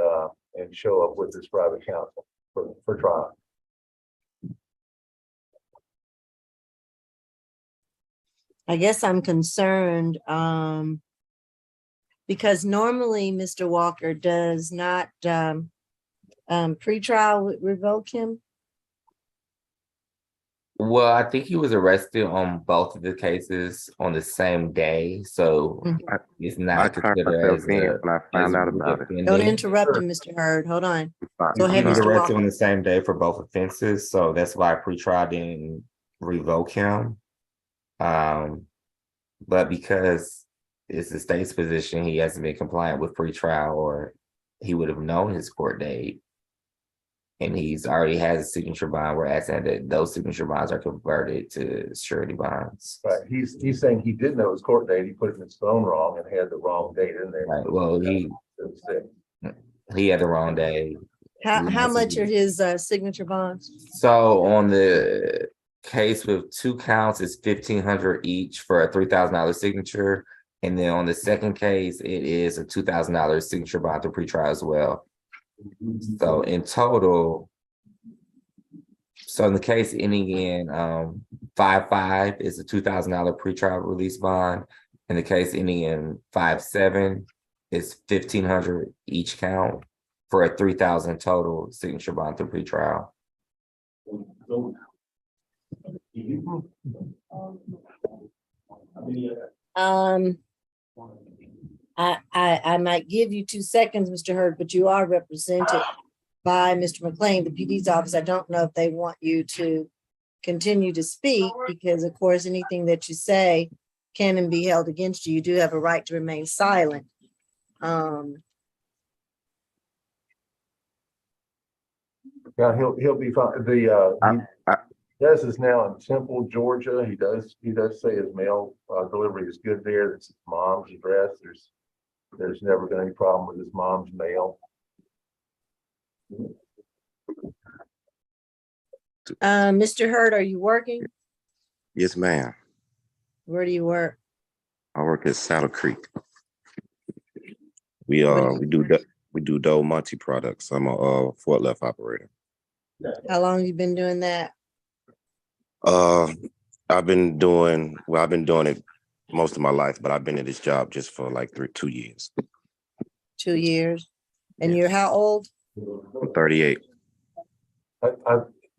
show up with his private counsel for trial. I guess I'm concerned because normally Mr. Walker does not pretrial revoke him. Well, I think he was arrested on both of the cases on the same day, so it's I not turned considered myself in when I found out about it. Don't interrupt him, Mr. Hurd. Hold on. Go He ahead, was Mr. arrested Walker. on the same day for both offenses, so that's why pretrial didn't revoke him. But because it's the state's position, he hasn't been compliant with pretrial, or he would have known his court date. And he's already has a signature bond. We're asking that those signature bonds are converted to surety bonds. Right, he's saying he did know his court date, he put it in his phone wrong and had the wrong date in there. Right, well, he had the wrong day. How much are his signature bonds? So on the case with 2 counts is $1,500 each for a $3,000 signature. And then on the second case, it is a $2,000 signature bond through pretrial as well. So in total, so in the case ending in 5-5 is a $2,000 pretrial release bond. In the case ending in 5-7 is $1,500 each count for a $3,000 total signature bond through pretrial. I might give you 2 seconds, Mr. Hurd, but you are represented by Mr. McLean, the PD's office. I don't know if they want you to continue to speak because of course, anything that you say can and be held against you. You do have a right to remain silent. Yeah, he'll be fine. Des is now in Temple, Georgia. He does say his mail delivery is good there. It's his mom's address. There's never been any problem with his mom's mail. Mr. Hurd, are you working? Yes, ma'am. Where do you work? I work at Saddle Creek. We do Dole Monte products. I'm a Fort Left operator. How long have you been doing that? I've been doing it most of my life, but I've been in this job just for like 2 years. 2 years. And you're how old? I'm 38.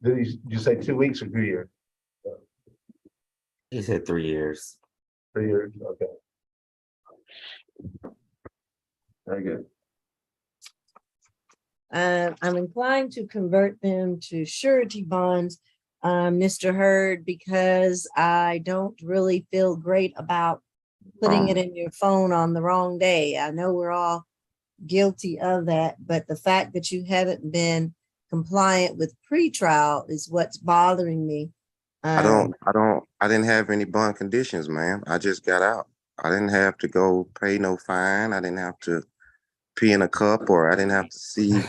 Did you say 2 weeks or 2 years? He said 3 years. 3 years, okay. Very good. I'm inclined to convert them to surety bonds, Mr. Hurd, because I don't really feel great about putting it in your phone on the wrong day. I know we're all guilty of that, but the fact that you haven't been compliant with pretrial is what's bothering me. I didn't have any bond conditions, ma'am. I just got out. I didn't have to go pay no fine. I didn't have to pee in a cup, or I didn't have to see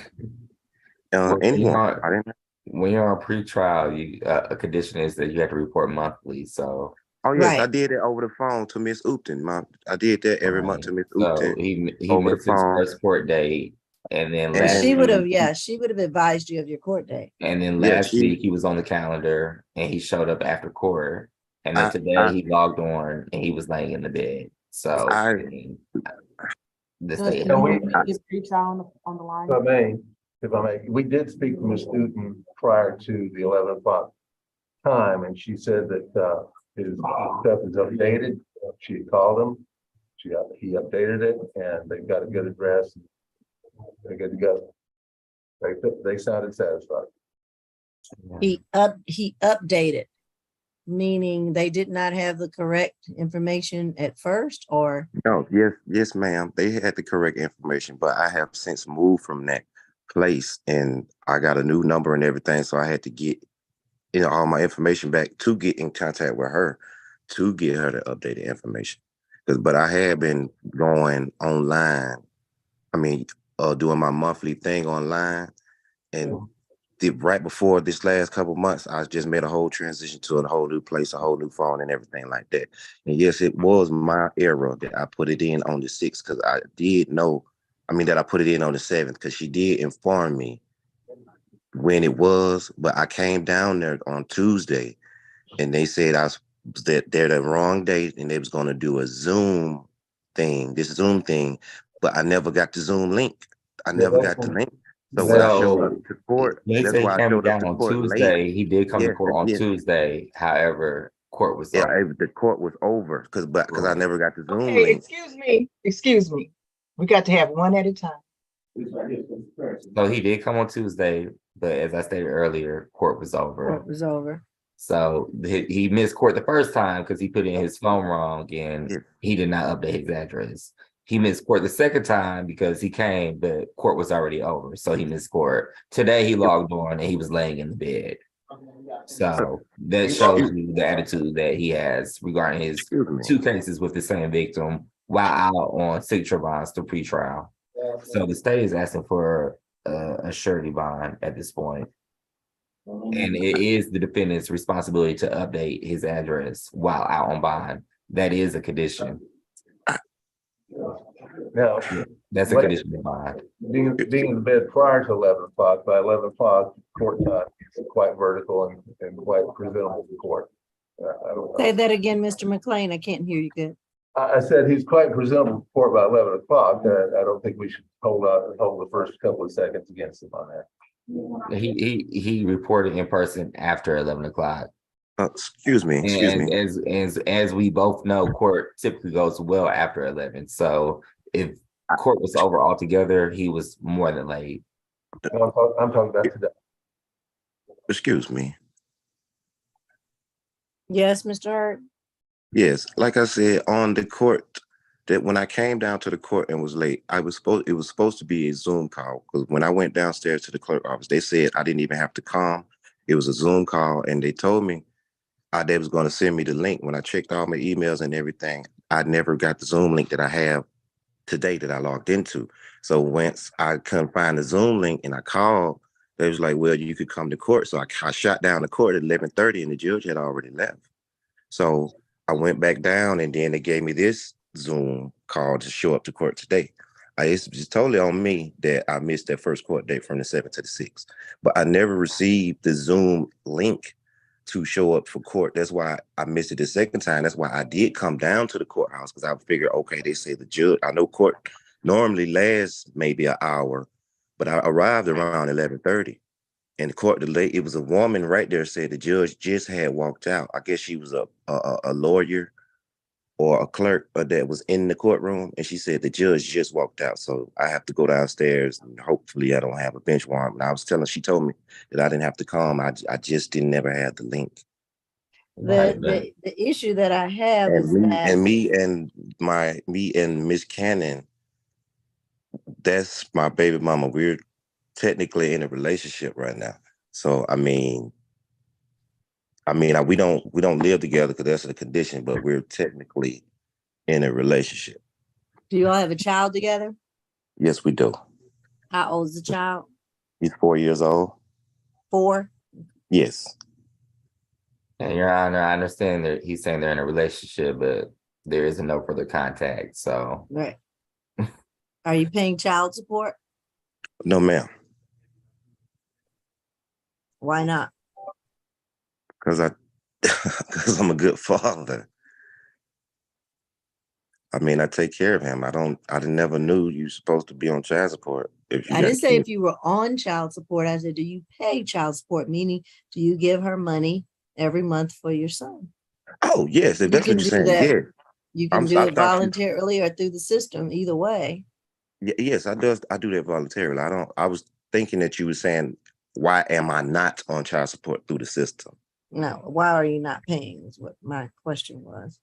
anyone. When you're on pretrial, a condition is that you have to report monthly. So yes, I did it over the phone to Miss Upton. I did that every month to Miss Upton. So he over missed the his phone. first court date, and then And she would have advised you of your court date. And then last week he was on the calendar and he showed up after court. And then today he logged on and he was laying in the bed. So this day. On the line. If I may, we did speak to Ms. Newton prior to the 11 o'clock time, and she said that his stuff is updated. She had called him. He updated it, and they've got a good address. They're good to go. They sounded satisfied. He updated, meaning they did not have the correct information at first, or? No, yes, ma'am. They had the correct information, but I have since moved from that place and I got a new number and everything. So I had to get all my information back to get in contact with her to get her the updated information. But I had been going online. Doing my monthly thing online, and right before this last couple months, I just made a whole transition to a whole new place, a whole new phone and everything like that. And yes, it was my error that I put it in on the 6th, because I did know, that I put it in on the 7th, because she did inform me when it was, but I came down there on Tuesday and they said that they're the wrong date and they was going to do a Zoom thing, but I never got the Zoom link. I never got the link. So when I showed up to court, that's why I showed up to court Tuesday. He did come to court on Tuesday. However, court was over. The court was over because I never got the Zoom Hey, link. excuse me. We got to have one at a time. So he did come on Tuesday, but as I stated earlier, court was over. Court was over. So he missed court the first time because he put in his phone wrong and he did not update his address. He missed court the second time because he came, but court was already over. So he missed court. Today he logged on and he was laying in the bed. So that shows you the attitude that he has regarding his 2 cases with the same victim while out on signature bonds through pretrial. So the state is asking for a surety bond at this point. And it is the defendant's responsibility to update his address while out on bond. That is a condition. Now, That's a condition of bond. being in bed prior to 11 o'clock, by 11 o'clock, court time is quite vertical and quite presentable to court. I don't know. Say that again, Mr. McLean. I can't hear you good. I said he's quite presentable to court by 11 o'clock. I don't think we should hold the first couple of seconds against him on that. He reported in person after 11 o'clock. Excuse me. As we both know, court typically goes well after 11. So if court was over altogether, he was more than late. I'm talking about today. Excuse me. Yes, Mr. Hurd? Yes, like I said, on the court, that when I came down to the court and was late, it was supposed to be a Zoom call. Because when I went downstairs to the clerk office, they said I didn't even have to come. It was a Zoom call, and they told me they was going to send me the link. When I checked all my emails and everything, I never got the Zoom link that I have today that I logged into. So once I couldn't find the Zoom link and I called, they was like, well, you could come to court. So I shot down the court at 11:30 and the judge had already left. So I went back down, and then they gave me this Zoom call to show up to court today. It's just totally on me that I missed that first court date from the 7th to the 6th. But I never received the Zoom link to show up for court. That's why I missed it the second time. That's why I did come down to the courthouse, because I figured, okay, they say the judge, I know court normally lasts maybe an hour, but I arrived around 11:30. And the court, it was a woman right there said the judge just had walked out. I guess she was a lawyer or a clerk that was in the courtroom. And she said the judge just walked out. So I have to go downstairs and hopefully I don't have a bench warrant. And she told me that I didn't have to come. I just never had the link. The issue that I have is that me and Miss Cannon, that's my baby mama. We're technically in a relationship right now. So I mean, we don't live together because that's a condition, but we're technically in a relationship. do you all have a child together? Yes, we do. How old is the child? He's 4 years old. 4? Yes. And Your Honor, I understand that he's saying they're in a relationship, but there is no further contact. So Right. Are you paying child support? No, ma'am. Why not? Because I'm a good father. I mean, I take care of him. I never knew you supposed to be on child support. I didn't say if you were on child support. I said, do you pay child support? Meaning, do you give her money every month for your son? Oh, yes. If that's what you're saying, yeah. You can do it voluntarily or through the system, either way. Yes, I do that voluntarily. I was thinking that you were saying, why am I not on child support through the system? No, why are you not paying is what my question was.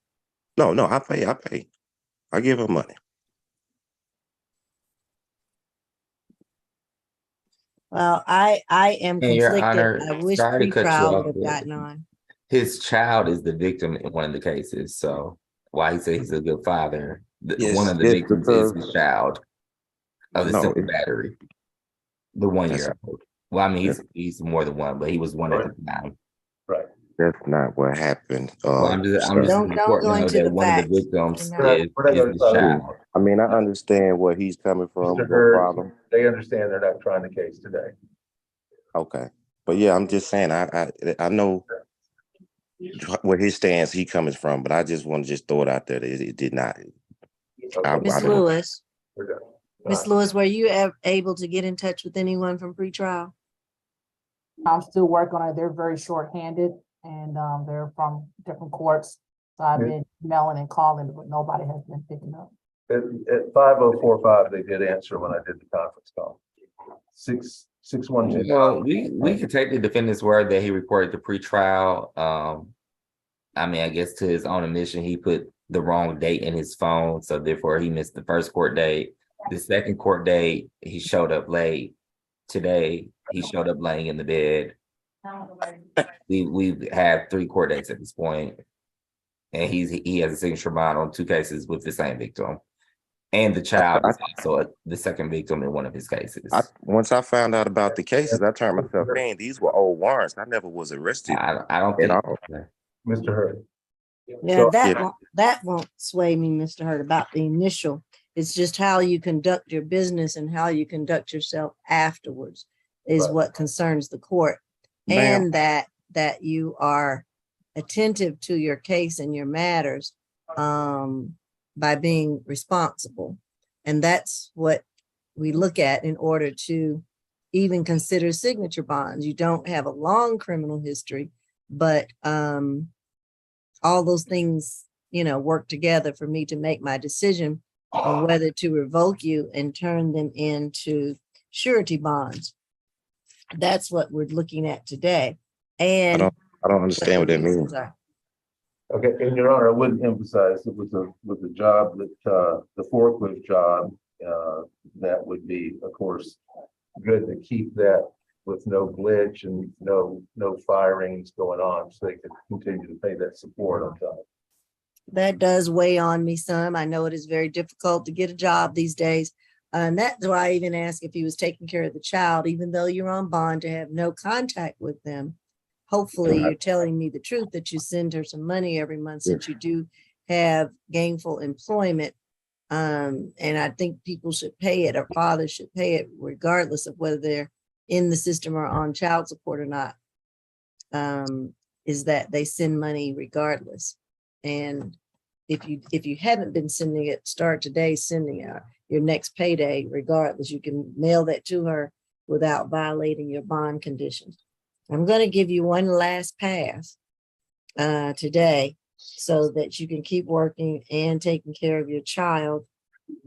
No, I pay. I give her money. Well, I am And Your conflicted. Honor, I wish sorry to cut you pre-trial off, would have but gotten on. his child is the victim in one of the cases. So why he said he's a good father, Yes, one of the yes, victims is his child of the No, simple battery. The 1 year old. Well, I mean, he's more than one, but he was one at the time. Right. That's not what happened. Well, I'm just Don't go into that the one of facts. the victims We're not- is the child. I mean, I understand where he's coming from. Mr. No Hurd, problem. they understand they're not trying the case today. Okay. But yeah, I'm just saying, I know where his stance he coming from, but I just want to just throw it out there that it did not. Miss Lewis, We're done. Miss Lewis, were you able to get in touch with anyone from pre-trial? I'm still working on it. They're very short-handed and they're from different courts. So I've been emailing and calling, but nobody has been picking up. At 5045, they did answer when I did the conference call. 612. Well, we can take the defendant's word that he reported the pretrial. I mean, I guess to his own admission, he put the wrong date in his phone, so therefore he missed the first court date. The second court date, he showed up late. Today, he showed up laying in the bed. We've had 3 court dates at this point, and he has a signature bond on 2 cases with the same victim. And the child is also the second victim in one of his cases. Once I found out about the cases, I turned myself in. These were old warrants. I never was arrested I don't at think. all. Mr. Hurd. Yeah, Yeah. that won't sway me, Mr. Hurd, about the initial. It's just how you conduct your business and how you conduct yourself afterwards is Right. what concerns the court. Ma'am. And that you are attentive to your case and your matters by being responsible. And that's what we look at in order to even consider signature bonds. You don't have a long criminal history, but all those things, work together for me to make my decision on whether to revoke you and turn them into surety bonds. That's what we're looking at today. And I don't understand what that means. Okay, and Your Honor, I would emphasize it was a job that, the forklift job, that would be, of course, good to keep that with no glitch and no firings going on, so they could continue to pay that support on time. That does weigh on me some. I know it is very difficult to get a job these days. And that's why I even asked if he was taking care of the child, even though you're on bond, to have no contact with them. Hopefully you're telling me the truth that you send her some money every month since you do have gainful employment. And I think people should pay it, or fathers should pay it regardless of whether they're in the system or on child support or not. Is that they send money regardless. And if you haven't been sending it, start today sending out your next payday regardless. You can mail that to her without violating your bond conditions. I'm going to give you one last pass today so that you can keep working and taking care of your child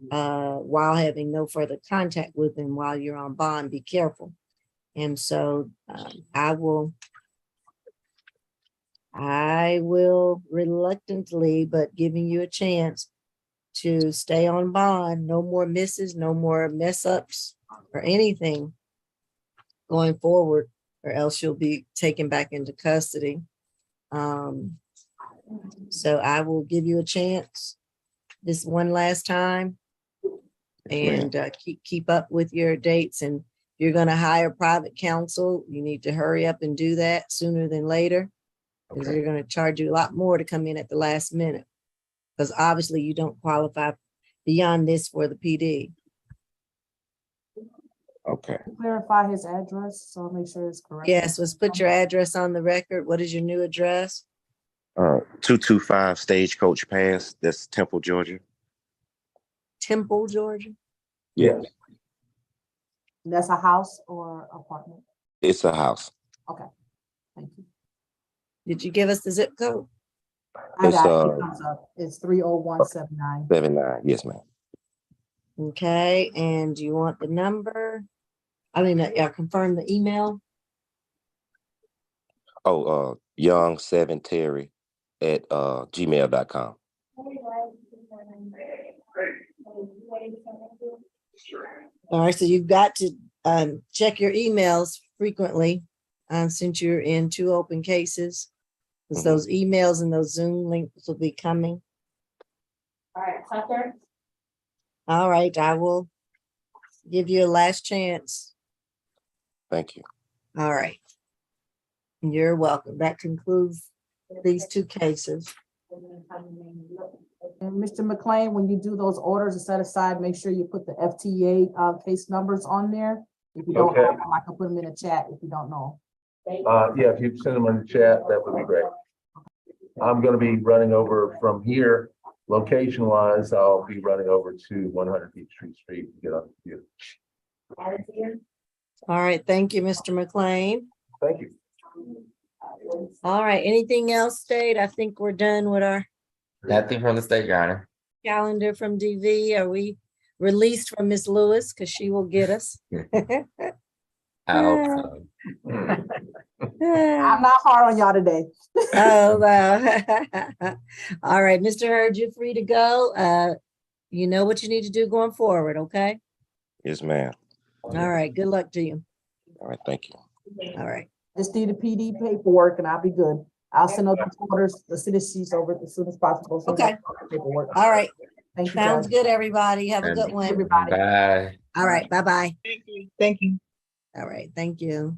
while having no further contact with them while you're on bond. Be careful. And so I will reluctantly, but giving you a chance to stay on bond. No more misses, no more mess ups or anything going forward, or else you'll be taken back into custody. So I will give you a chance this one last time and keep up with your dates. And you're going to hire private counsel. You need to hurry up and do that sooner than later, because they're going to charge you a lot more to come in at the last minute, because obviously you don't qualify beyond this for the PD. Okay. Clarify his address, so I'll make sure it's correct. Yes, let's put your address on the record. What is your new address? 225 Stagecoach Pass. That's Temple, Georgia. Temple, Georgia? Yes. That's a house or apartment? It's a house. Okay, thank you. Did you give us the zip code? I It's, got it. It comes up. It's 30179. 79. Yes, ma'am. Okay, and do you want the number? Confirm the email. Oh, young7terry@gmail.com. All right, so you've got to check your emails frequently since you're in 2 open cases, because those emails and those Zoom links will be coming. All right, Tucker. All right, I will give you a last chance. Thank you. All right. You're welcome. That concludes these 2 cases. And Mr. McLean, when you do those orders and set aside, make sure you put the FTA case numbers on there. If you don't have them, I can put them in the chat if you don't know. Yeah, if you send them in the chat, that would be great. I'm gonna be running over from here, location wise, I'll be running over to 100 Peachtree Street to get on the computer. All right, thank you, Mr. McLean. Thank you. All right, anything else, State? I think we're done with our Nothing from the state, Your Honor. calendar from DV. Are we released from Miss Lewis? Because she will get us. I hope so. I'm not hard on y'all today. Oh, wow. All right, Mr. Hurd, you're free to go. You know what you need to do going forward, okay? Yes, ma'am. All right, good luck to you. All right. Thank you. All right. Just do the PD paperwork and I'll be good. I'll send those orders, the city sheets over as soon as possible. So Okay. paperwork. All right. Thank you, Sounds Judge. good, everybody. Have a And good one. Everybody. bye. All right, bye-bye. Thank you. All right, thank you.